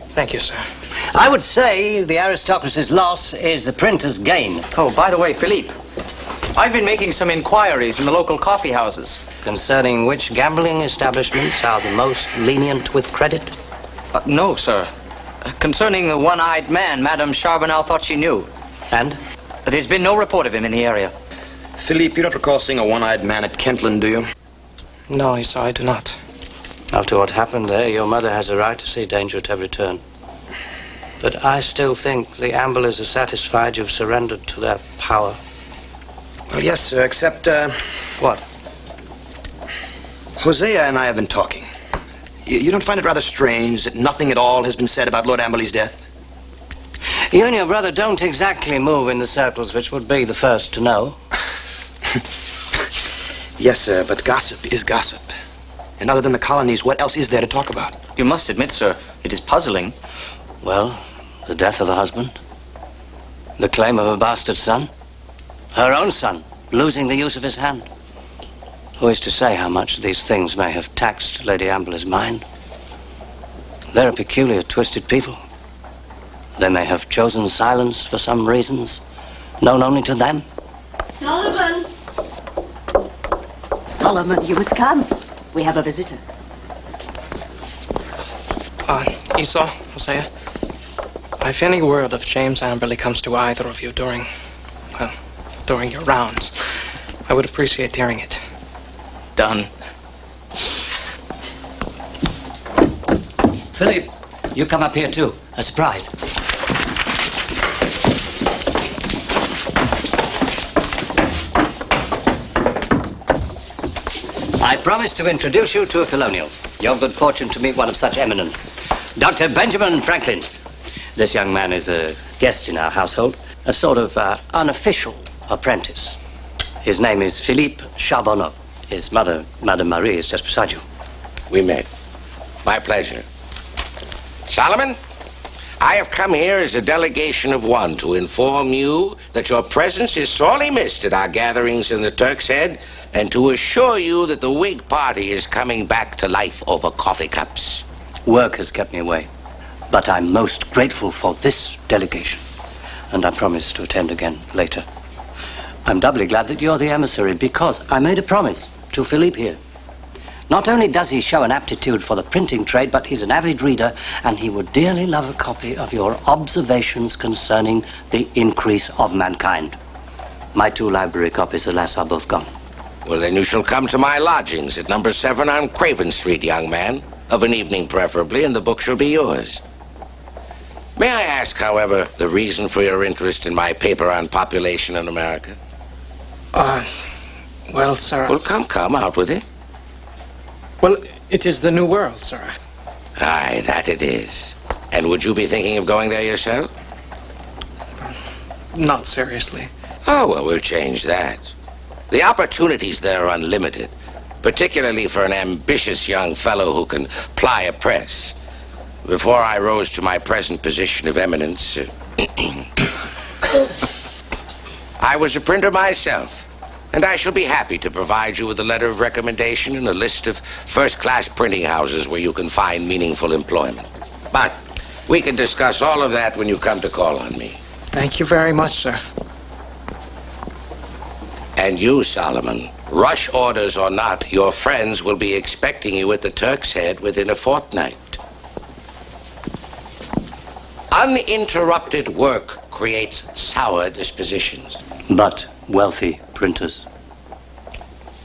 Speaker 11: Thank you, sir.
Speaker 22: I would say the aristocracy's loss is the printer's gain.
Speaker 1: Oh, by the way, Philippe, I've been making some inquiries in the local coffee houses.
Speaker 22: Concerning which gambling establishments are the most lenient with credit?
Speaker 1: No, sir. Concerning the one-eyed man Madame Charbonnel thought she knew.
Speaker 22: And?
Speaker 1: There's been no report of him in the area.
Speaker 20: Philippe, you don't recall seeing a one-eyed man at Kentland, do you?
Speaker 11: No, sir, I do not.
Speaker 22: After what happened there, your mother has a right to see danger at every turn. But I still think the Amberleys are satisfied you've surrendered to their power.
Speaker 20: Well, yes, sir, except,
Speaker 22: What?
Speaker 20: Hosea and I have been talking. You don't find it rather strange that nothing at all has been said about Lord Amberley's death?
Speaker 22: You and your brother don't exactly move in the circles which would be the first to know.
Speaker 20: Yes, sir, but gossip is gossip. And other than the colonies, what else is there to talk about?
Speaker 1: You must admit, sir, it is puzzling.
Speaker 22: Well, the death of a husband, the claim of a bastard son, her own son losing the use of his hand. Who is to say how much these things may have taxed Lady Amberley's mind? They're a peculiar, twisted people. They may have chosen silence for some reasons, known only to them.
Speaker 2: Solomon! Solomon, you must come. We have a visitor.
Speaker 11: Esau, Hosea, if any word of James Amberley comes to either of you during your rounds, I would appreciate hearing it.
Speaker 1: Done.
Speaker 22: Philip, you come up here too. A surprise. I promised to introduce you to a colonial. Your good fortune to meet one of such eminence. Dr. Benjamin Franklin. This young man is a guest in our household, a sort of unofficial apprentice. His name is Philippe Charbonneau. His mother, Madame Marie, is just beside you.
Speaker 7: We met. My pleasure. Solomon, I have come here as a delegation of one to inform you that your presence is sorely missed at our gatherings in the Turk's Head, and to assure you that the Whig Party is coming back to life over coffee cups.
Speaker 22: Work has kept me away, but I'm most grateful for this delegation, and I promise to attend again later. I'm doubly glad that you're the emissary, because I made a promise to Philippe here. Not only does he show an aptitude for the printing trade, but he's an avid reader, and he would dearly love a copy of your observations concerning the increase of mankind. My 2 library copies, alas, are both gone.
Speaker 7: Well, then you shall come to my lodgings at number 7 on Craven Street, young man. Of an evening, preferably, and the book shall be yours. May I ask, however, the reason for your interest in my paper on population in America?
Speaker 11: Well, sir...
Speaker 7: Well, come, out with it.
Speaker 11: Well, it is the New World, sir.
Speaker 7: Aye, that it is. And would you be thinking of going there yourself?
Speaker 11: Not seriously.
Speaker 7: Oh, well, we'll change that. The opportunities there are unlimited, particularly for an ambitious young fellow who can ply a press. Before I rose to my present position of eminence, I was a printer myself, and I shall be happy to provide you with a letter of recommendation and a list of first-class printing houses where you can find meaningful employment. But we can discuss all of that when you come to call on me.
Speaker 11: Thank you very much, sir.
Speaker 7: And you, Solomon, rush orders or not, your friends will be expecting you at the Turk's Head within a fortnight. Uninterrupted work creates sour dispositions.
Speaker 22: But wealthy printers.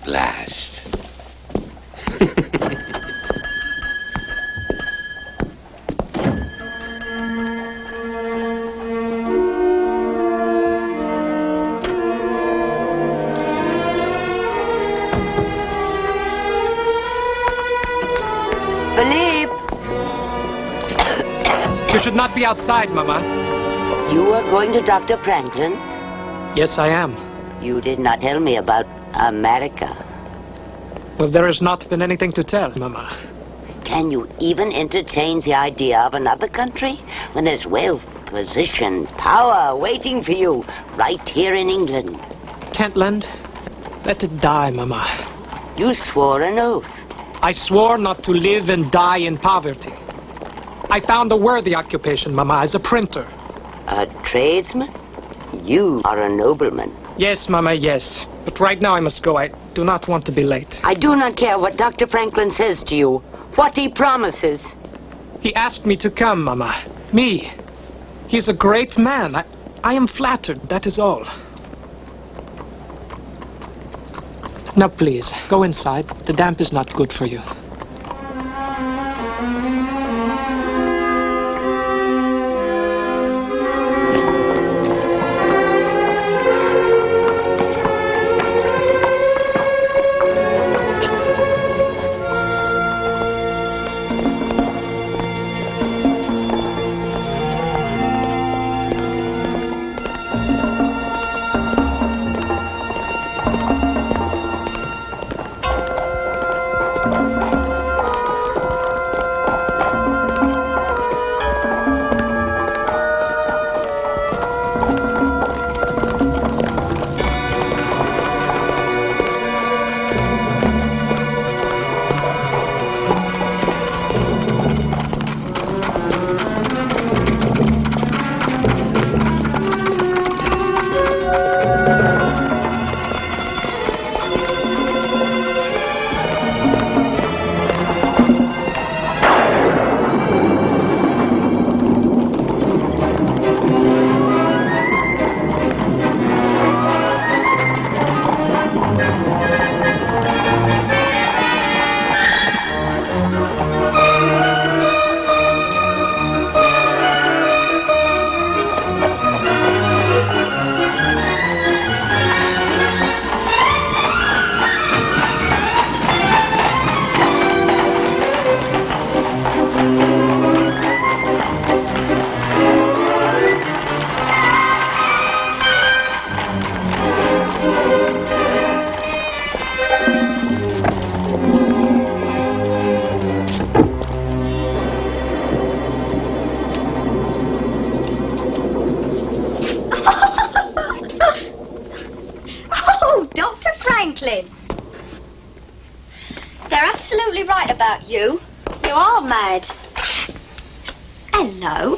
Speaker 7: Last.
Speaker 5: Philippe!
Speaker 11: You should not be outside, Mama.
Speaker 5: You are going to Dr. Franklin's?
Speaker 11: Yes, I am.
Speaker 5: You did not tell me about America.
Speaker 11: Well, there has not been anything to tell, Mama.
Speaker 5: Can you even entertain the idea of another country when there's wealth, position, power waiting for you right here in England?
Speaker 11: Kentland, let it die, Mama.
Speaker 5: You swore an oath.
Speaker 11: I swore not to live and die in poverty. I found a worthy occupation, Mama, as a printer.
Speaker 5: A tradesman? You are a nobleman.
Speaker 11: Yes, Mama, yes. But right now I must go. I do not want to be late.
Speaker 5: I do not care what Dr. Franklin says to you, what he promises.
Speaker 11: He asked me to come, Mama. Me. He's a great man. I am flattered, that is all. Now, please, go inside. The damp is not good for you.
Speaker 6: about you. You are mad. Hello.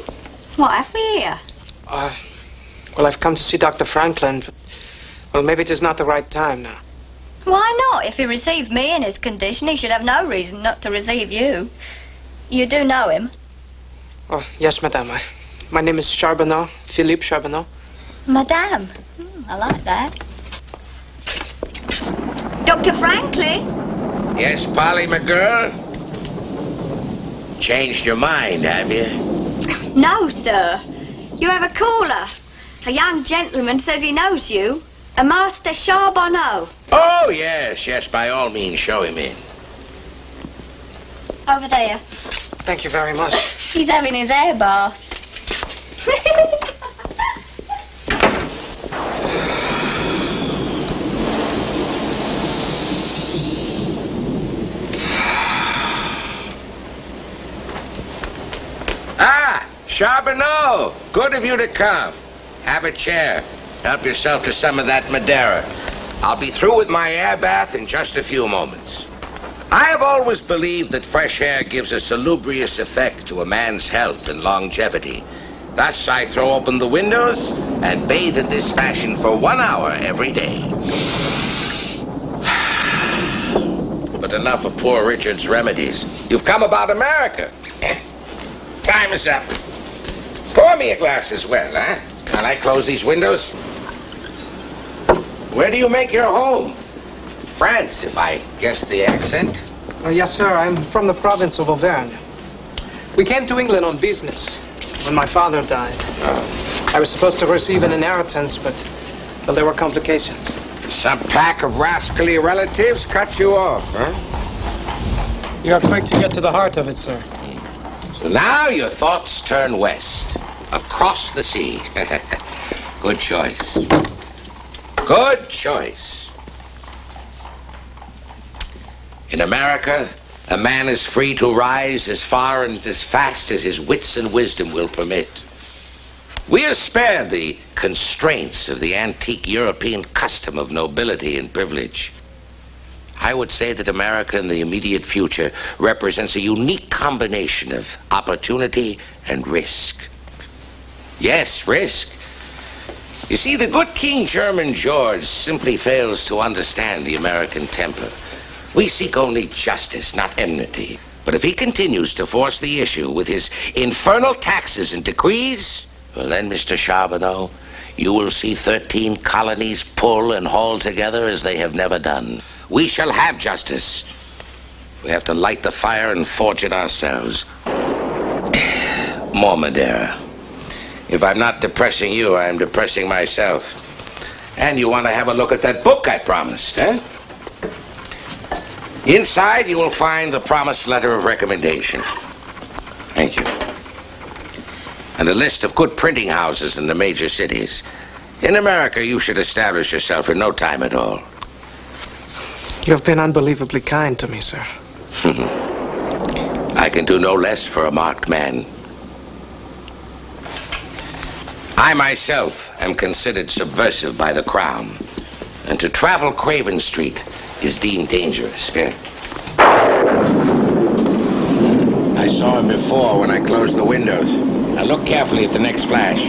Speaker 6: What have we here?
Speaker 11: Well, I've come to see Dr. Franklin, but, well, maybe it is not the right time now.
Speaker 6: Why not? If he received me in his condition, he should have no reason not to receive you. You do know him?
Speaker 11: Oh, yes, madame. My name is Charbonneau, Philippe Charbonneau.
Speaker 6: Madame. I like that. Dr. Franklin?
Speaker 7: Yes, Polly, my girl? Changed your mind, have you?
Speaker 6: No, sir. You have a caller. A young gentleman says he knows you. A Master Charbonneau.
Speaker 7: Oh, yes, yes, by all means, show him in.
Speaker 6: Over there.
Speaker 11: Thank you very much.
Speaker 6: He's having his air bath.
Speaker 7: Ah, Charbonneau, good of you to come. Have a chair. Help yourself to some of that Madeira. I'll be through with my air bath in just a few moments. I have always believed that fresh air gives a salubrious effect to a man's health and longevity. Thus, I throw open the windows and bathe in this fashion for 1 hour every day. But enough of poor Richard's remedies. You've come about America. Time is up. Pour me a glass as well, huh? Can I close these windows? Where do you make your home? France, if I guess the accent.
Speaker 11: Yes, sir. I'm from the province of Auvergne. We came to England on business when my father died. I was supposed to receive an inheritance, but, well, there were complications.
Speaker 7: Some pack of rascally relatives cut you off, huh?
Speaker 11: You are quick to get to the heart of it, sir.
Speaker 7: So now your thoughts turn west, across the sea. Good choice. Good choice. In America, a man is free to rise as far and as fast as his wits and wisdom will permit. We are spared the constraints of the antique European custom of nobility and privilege. I would say that America in the immediate future represents a unique combination of opportunity and risk. Yes, risk. You see, the good King German George simply fails to understand the American temper. We seek only justice, not enmity. But if he continues to force the issue with his infernal taxes and decrees, well then, Mr. Charbonneau, you will see 13 colonies pull and haul together as they have never done. We shall have justice. We have to light the fire and forge it ourselves. More Madeira. If I'm not depressing you, I'm depressing myself. And you want to have a look at that book I promised, eh? Inside, you will find the promised letter of recommendation. Thank you. And a list of good printing houses in the major cities. In America, you should establish yourself in no time at all.
Speaker 11: You have been unbelievably kind to me, sir.
Speaker 7: I can do no less for a marked man. I myself am considered subversive by the Crown, and to travel Craven Street is deemed dangerous. Yeah? I saw him before when I closed the windows. Now look carefully at the next flash.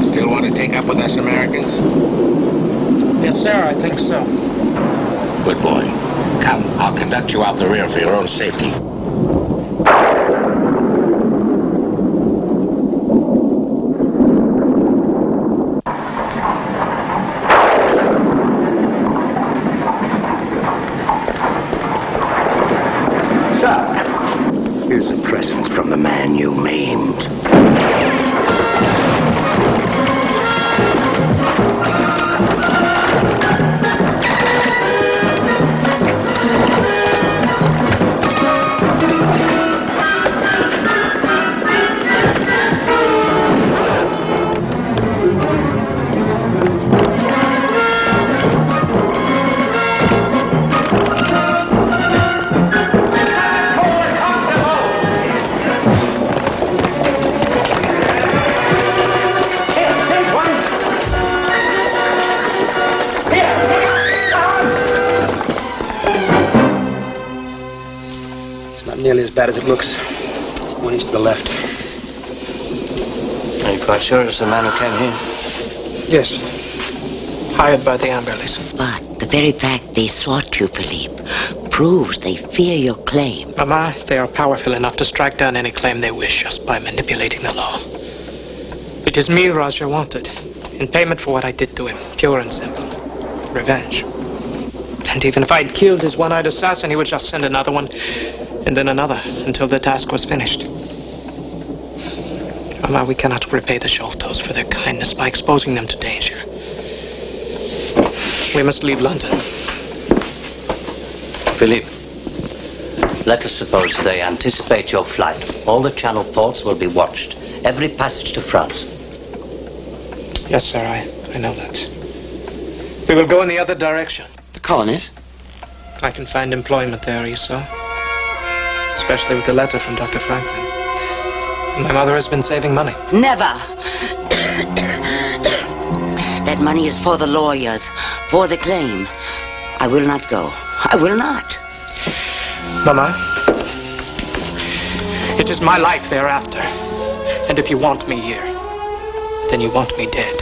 Speaker 7: Still want to take up with us Americans?
Speaker 11: Yes, sir, I think so.
Speaker 7: Good boy. Come, I'll conduct you out the rear for your own safety.
Speaker 4: Here's a present from the man you maimed.
Speaker 11: Not nearly as bad as it looks. One inch to the left.
Speaker 22: Are you quite sure it's the man who came here?
Speaker 11: Yes. Hired by the Amberleys.
Speaker 5: But the very fact they sought you, Philippe, proves they fear your claim.
Speaker 11: Mama, they are powerful enough to strike down any claim they wish just by manipulating the law. It is me Roger wanted, in payment for what I did to him, pure and simple. Revenge. And even if I'd killed his one-eyed assassin, he would just send another one, and then another, until the task was finished. Mama, we cannot repay the Sholtos for their kindness by exposing them to danger. We must leave London.
Speaker 22: Philippe, let us suppose they anticipate your flight. All the Channel ports will be watched. Every passage to France.
Speaker 11: Yes, sir, I know that. We will go in the other direction.
Speaker 20: The colonies?
Speaker 11: I can find employment there, you saw. Especially with the letter from Dr. Franklin. My mother has been saving money.
Speaker 5: Never! That money is for the lawyers, for the claim. I will not go. I will not.
Speaker 11: Mama, it is my life thereafter. And if you want me here, then you want me dead.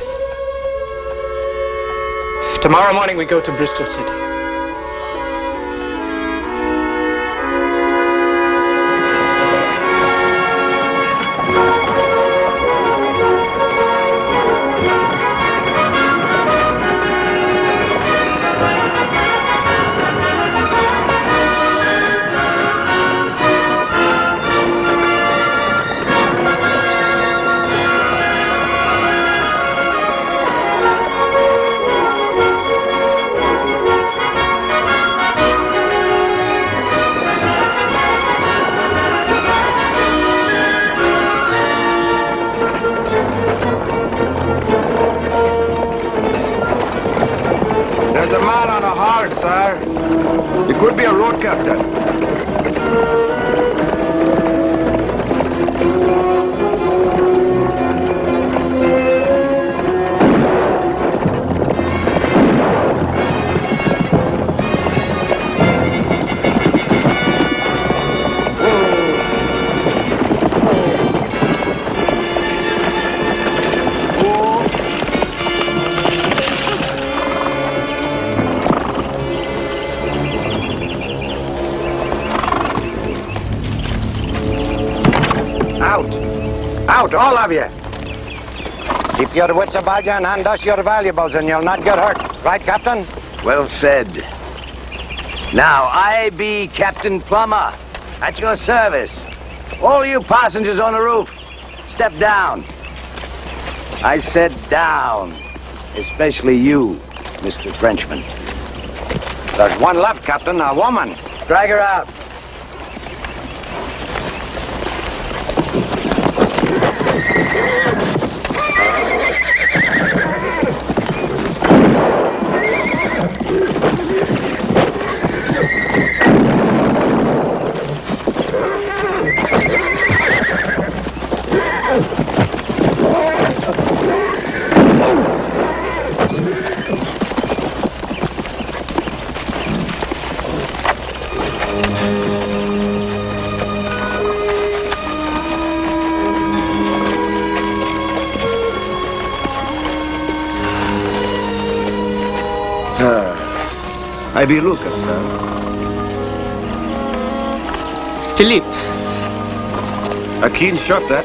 Speaker 11: Tomorrow morning we go to Bristol City.
Speaker 17: There's a man on a horse, sir. It could be a road captain.
Speaker 21: Out, all of you. Keep your wits about you and hand us your valuables and you'll not get hurt. Right, Captain?
Speaker 9: Well said. Now, I be Captain Plummer, at your service. All you passengers on the roof, step down. I said down. Especially you, Mr. Frenchman.
Speaker 21: There's one left, Captain, a woman.
Speaker 9: Drag her out.
Speaker 17: I be Lucas, sir.
Speaker 11: Philippe.
Speaker 17: A keen shot, that.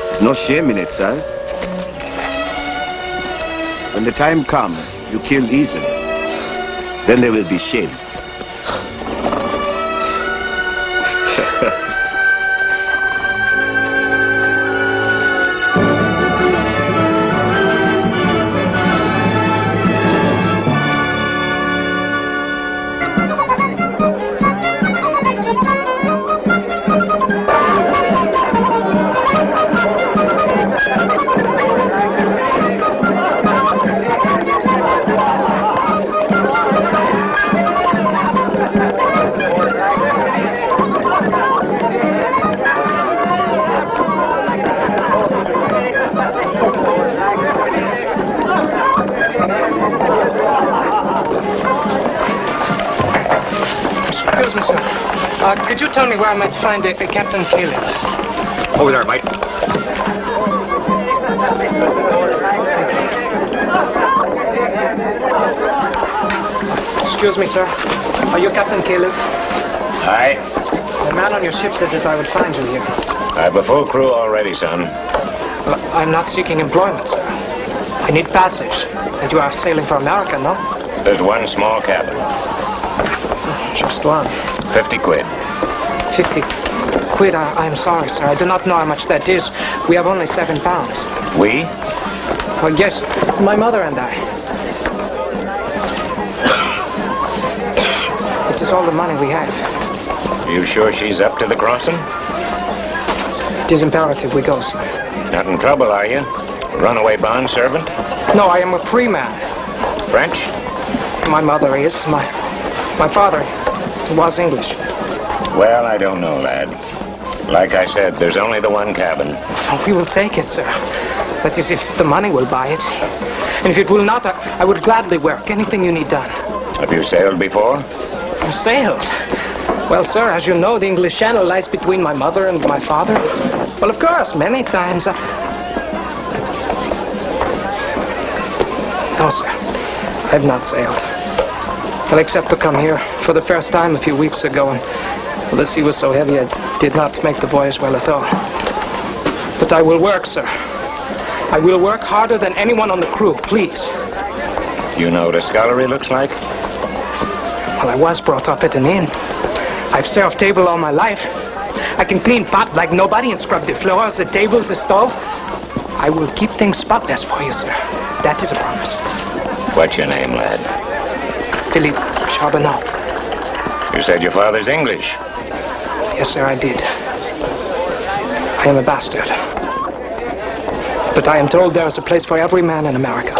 Speaker 17: There's no shame in it, sir. When the time comes, you kill easily. Then there will be shame.
Speaker 3: Could you tell me where I might find Captain Caleb?
Speaker 20: Over there, mate.
Speaker 3: Excuse me, sir. Are you Captain Caleb?
Speaker 15: Aye.
Speaker 3: The man on your ship said that I would find you here.
Speaker 15: I have a full crew already, son.
Speaker 3: Well, I'm not seeking employment, sir. I need passage. And you are sailing for America, no?
Speaker 15: There's one small cabin.
Speaker 3: Just one.
Speaker 15: 50 quid.
Speaker 3: 50 quid? I'm sorry, sir. I do not know how much that is. We have only 7 pounds.
Speaker 15: We?
Speaker 3: Well, yes. My mother and I. It is all the money we have.
Speaker 15: Are you sure she's up to the crossing?
Speaker 3: It is imperative we go, sir.
Speaker 15: Not in trouble, are you? Runaway bond servant?
Speaker 3: No, I am a free man.
Speaker 15: French?
Speaker 3: My mother is. My father was English.
Speaker 15: Well, I don't know, lad. Like I said, there's only the one cabin.
Speaker 3: Oh, we will take it, sir. That is, if the money will buy it. And if it will not, I would gladly work. Anything you need done.
Speaker 15: Have you sailed before?
Speaker 3: Sailed? Well, sir, as you know, the English Channel lies between my mother and my father. Well, of course, many times. No, sir. I have not sailed. Well, except to come here for the first time a few weeks ago, and well, the sea was so heavy I did not make the voyage well at all. But I will work, sir. I will work harder than anyone on the crew, please.
Speaker 15: You know what a scullery looks like?
Speaker 3: Well, I was brought up at an inn. I've served table all my life. I can clean pot like nobody and scrub the floors, the tables, the stove. I will keep things spotless for you, sir. That is a promise.
Speaker 15: What's your name, lad?
Speaker 3: Philippe Charbonneau.
Speaker 15: You said your father's English.
Speaker 3: Yes, sir, I did. I am a bastard. But I am told there is a place for every man in America.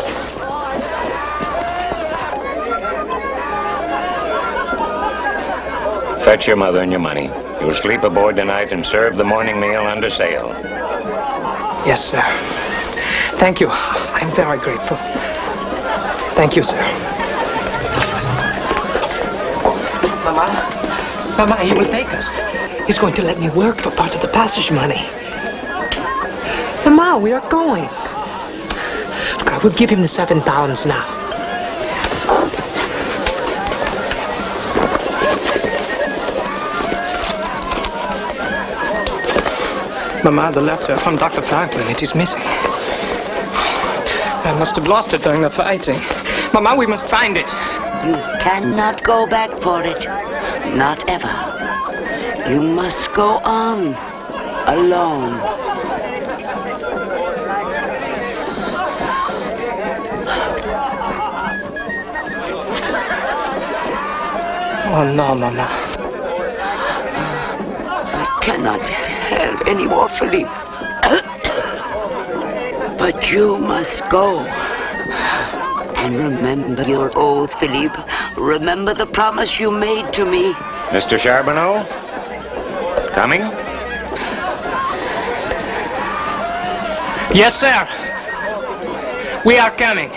Speaker 15: Fetch your mother and your money. You'll sleep aboard tonight and serve the morning meal under sail.
Speaker 3: Yes, sir. Thank you. I'm very grateful. Thank you, sir. Mama, he will take us. He's going to let me work for part of the passage money. Mama, we are going. Look, I will give him the 7 pounds now. Mama, the letter from Dr. Franklin, it is missing. I must have lost it during the fighting. Mama, we must find it.
Speaker 5: You cannot go back for it. Not ever. You must go on. Alone.
Speaker 3: Oh, no, Mama.
Speaker 5: I cannot help any more, Philippe. But you must go. And remember your oath, Philippe. Remember the promise you made to me.
Speaker 15: Mr. Charbonneau? Coming?
Speaker 3: Yes, sir. We are coming.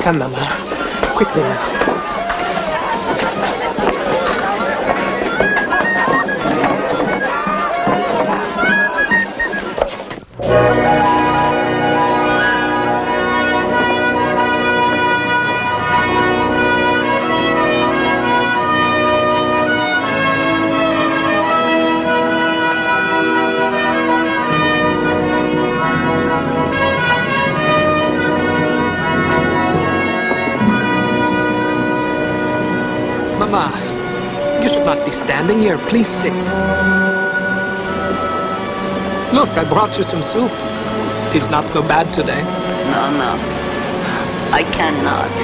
Speaker 3: Come, Mama. Quickly now. Mama, you should not be standing here. Please sit. Look, I brought you some soup. It is not so bad today.
Speaker 5: No, no. I cannot.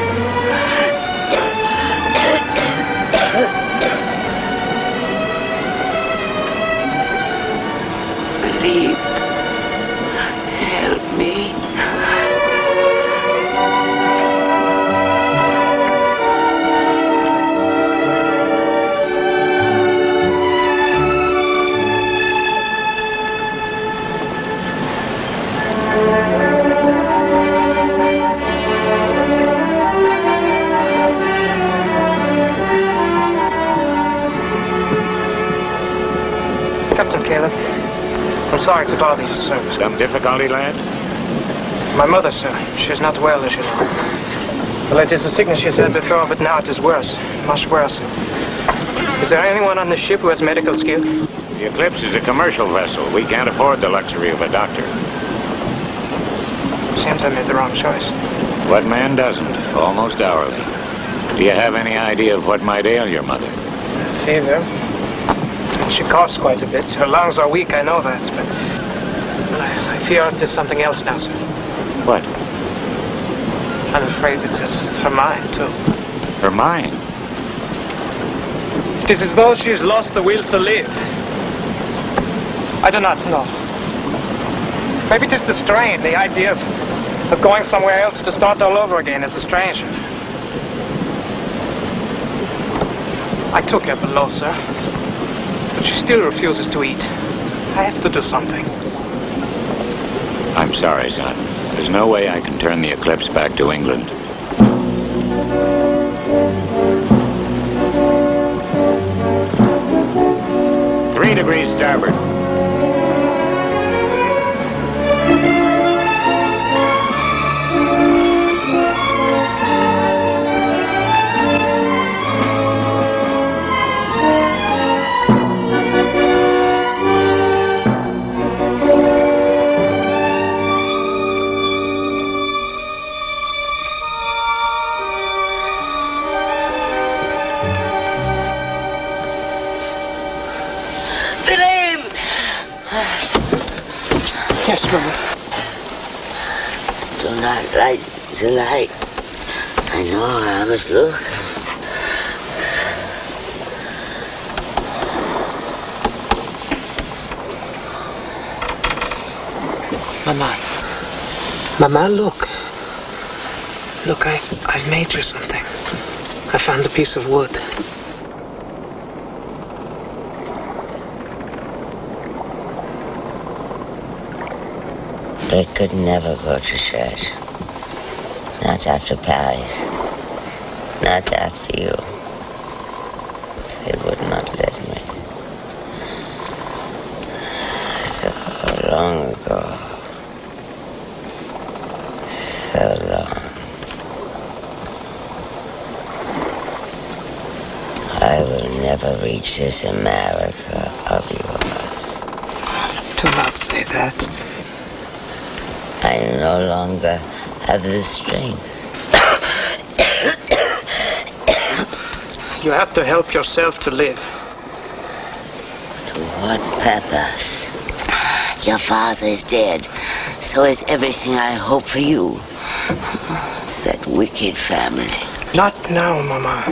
Speaker 5: Philippe, help me.
Speaker 3: sorry to bother you, sir.
Speaker 15: Some difficulty, lad?
Speaker 3: My mother, sir. She's not well, as you know. Well, it is a sickness she's had before, but now it is worse. Much worse. Is there anyone on the ship who has medical skill?
Speaker 15: The Eclipse is a commercial vessel. We can't afford the luxury of a doctor.
Speaker 3: Seems I made the wrong choice.
Speaker 15: What man doesn't? Almost hourly. Do you have any idea of what might ail your mother?
Speaker 3: Fever. She coughs quite a bit. Her lungs are weak, I know that, but I fear it is something else now, sir.
Speaker 15: What?
Speaker 3: I'm afraid it is her mind, too.
Speaker 15: Her mind?
Speaker 3: It is as though she has lost the will to live. I do not know. Maybe it is the strain, the idea of going somewhere else to start all over again as a stranger. I took her below, sir. But she still refuses to eat. I have to do something.
Speaker 15: I'm sorry, son. There's no way I can turn the Eclipse back to England. Three degrees starboard.
Speaker 3: Yes, Mama.
Speaker 5: Do not light the light. I know I must look.
Speaker 3: Mama. Mama, look. Look, I've made you something. I found a piece of wood.
Speaker 5: They could never go to church. Not after Paris. Not after you. They would not let me. So long ago. So long. I will never reach this America of yours.
Speaker 3: Do not say that.
Speaker 5: I no longer have the strength.
Speaker 3: You have to help yourself to live.
Speaker 5: To what purpose? Your father is dead. So is everything I hope for you. That wicked family.
Speaker 3: Not now, Mama.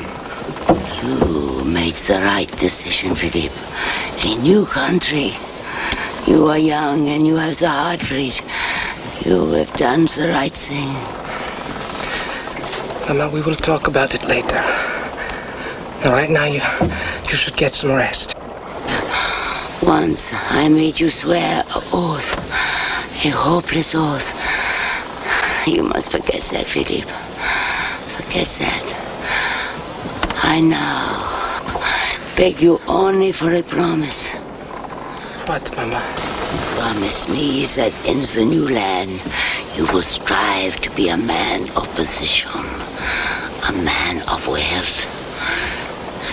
Speaker 5: You made the right decision, Philippe. A new country. You are young and you have the heart for it. You have done the right thing.
Speaker 3: Mama, we will talk about it later. Right now, you should get some rest.
Speaker 5: Once I made you swear an oath. A hopeless oath. You must forget that, Philippe. Forget that. I now beg you only for a promise.
Speaker 3: What, Mama?
Speaker 5: Promise me that in the new land you will strive to be a man of position, a man of wealth.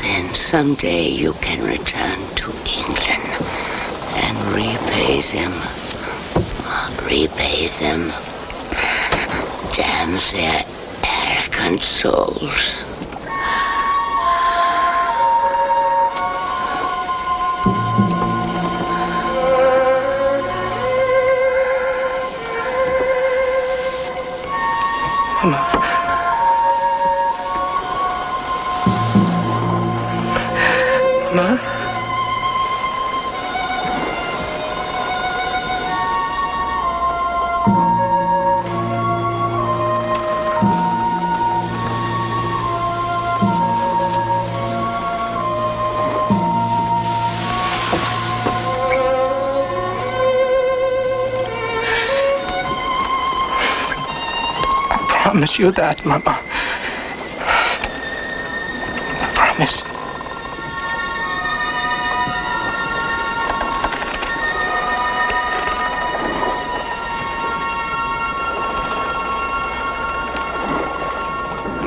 Speaker 5: Then someday you can return to England and repay them. Repay them. Damn their arrogant souls.
Speaker 3: Ma? I promise you that, Mama. I promise.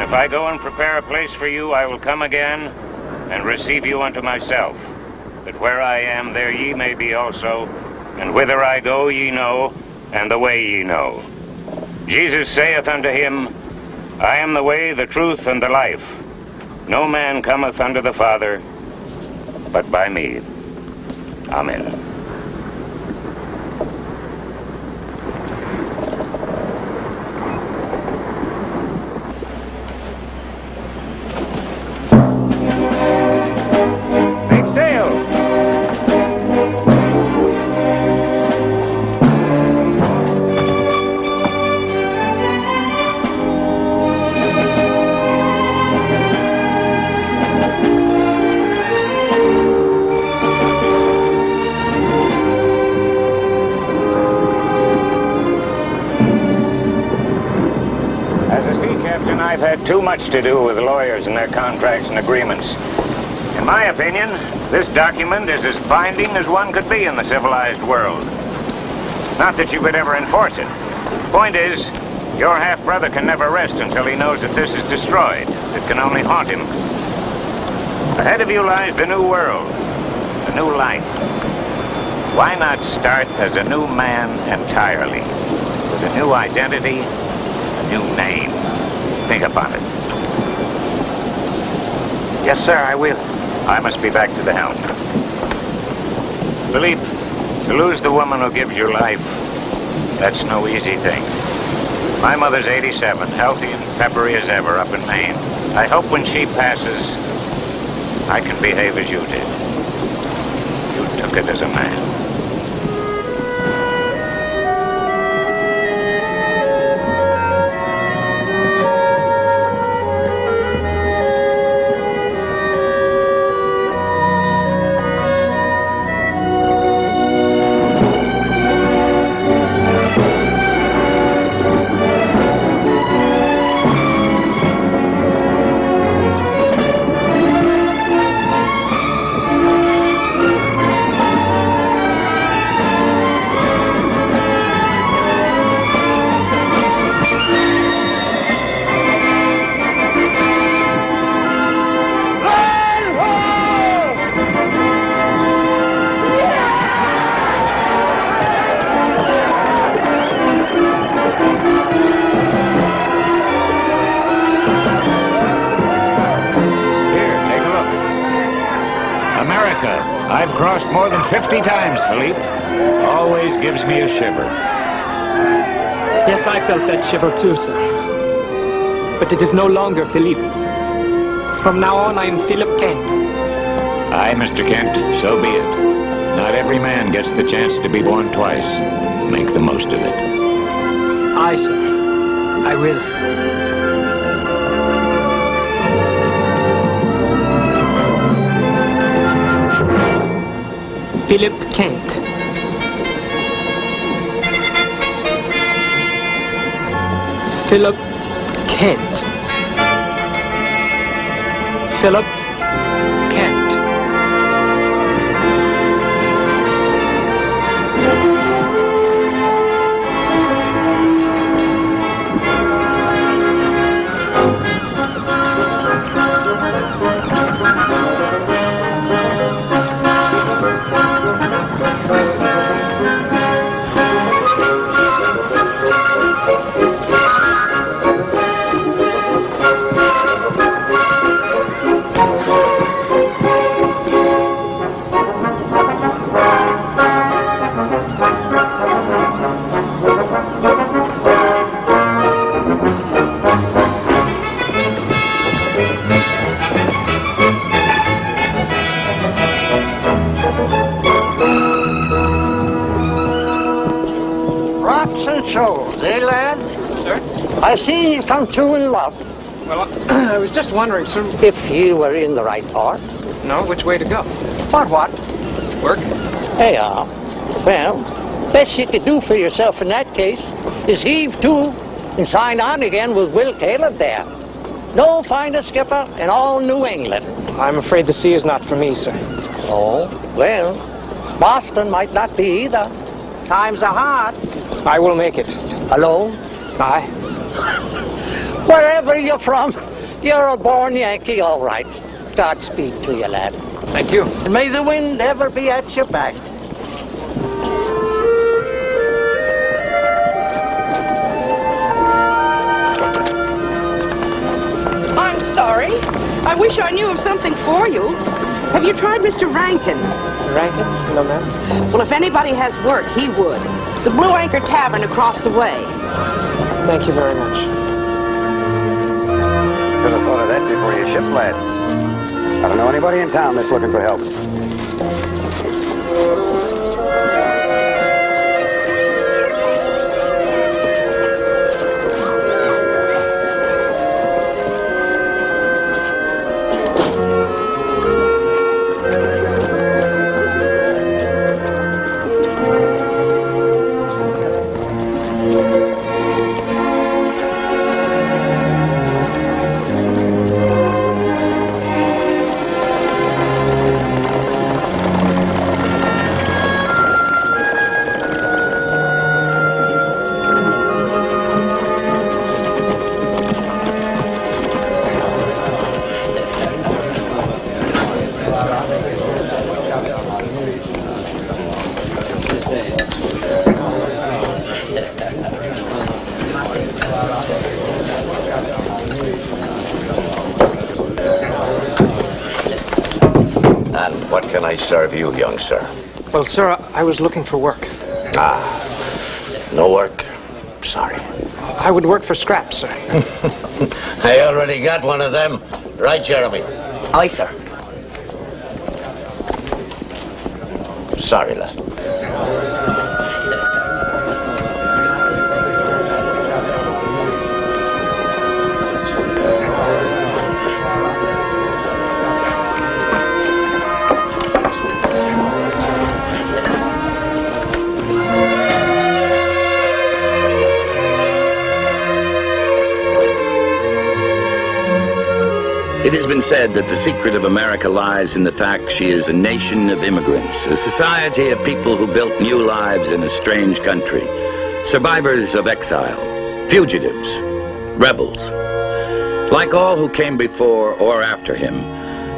Speaker 15: if I go and prepare a place for you, I will come again and receive you unto myself, that where I am, there ye may be also, and whither I go ye know, and the way ye know. Jesus saith unto him, I am the way, the truth, and the life. No man cometh unto the Father but by me. Amen. I've had too much to do with lawyers and their contracts and agreements. In my opinion, this document is as binding as one could be in the civilized world. Not that you could ever enforce it. Point is, your half-brother can never rest until he knows that this is destroyed. It can only haunt him. Ahead of you lies the new world, a new life. Why not start as a new man entirely, with a new identity, a new name? Think upon it.
Speaker 21: Yes, sir, I will.
Speaker 15: I must be back to the helm. Philippe, to lose the woman who gives you life, that's no easy thing. My mother's 87, healthy and peppery as ever up in Maine. I hope when she passes, I can behave as you did. You took it as a man. I've crossed more than 50 times, Philippe. Always gives me a shiver.
Speaker 3: Yes, I felt that shiver too, sir. But it is no longer Philippe. From now on, I am Philip Kent.
Speaker 15: Aye, Mr. Kent, so be it. Not every man gets the chance to be born twice. Make the most of it.
Speaker 3: Aye, sir. I will. Philip Kent. Philip Kent. Philip Kent.
Speaker 4: Souls, eh, lad?
Speaker 3: Sir?
Speaker 4: I see you've come to in love.
Speaker 3: Well, I was just wondering, sir.
Speaker 4: If you were in the right part.
Speaker 3: No, which way to go?
Speaker 4: For what?
Speaker 3: Work?
Speaker 4: Yeah. Well, best you could do for yourself in that case is heave to and sign on again with Will Caleb there. No finer skipper in all New England.
Speaker 3: I'm afraid the sea is not for me, sir.
Speaker 4: Oh, well, Boston might not be either. Times are hard.
Speaker 3: I will make it.
Speaker 4: Alone?
Speaker 3: Aye.
Speaker 4: Wherever you're from, You're a born Yankee, all right. Godspeed to you, lad.
Speaker 3: Thank you.
Speaker 4: And may the wind ever be at your back.
Speaker 14: I'm sorry. I wish I knew of something for you. Have you tried Mr. Rankin?
Speaker 3: Rankin? No, ma'am.
Speaker 14: Well, if anybody has work, he would. The Blue Anchor Tavern across the way.
Speaker 3: Thank you very much.
Speaker 9: Should have thought of that before you shipped, lad. I don't know anybody in town that's looking for help.
Speaker 7: What can I serve you, young sir?
Speaker 3: Well, sir, I was looking for work.
Speaker 7: Ah, no work? Sorry.
Speaker 3: I would work for scraps, sir.
Speaker 7: I already got one of them. Right, Jeremy?
Speaker 1: Aye, sir.
Speaker 7: Sorry, lad.
Speaker 16: It has been said that the secret of America lies in the fact she is a nation of immigrants, a society of people who built new lives in a strange country, survivors of exile, fugitives, rebels. Like all who came before or after him,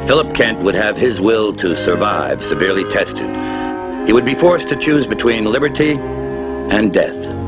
Speaker 16: Philip Kent would have his will to survive severely tested. He would be forced to choose between liberty and death.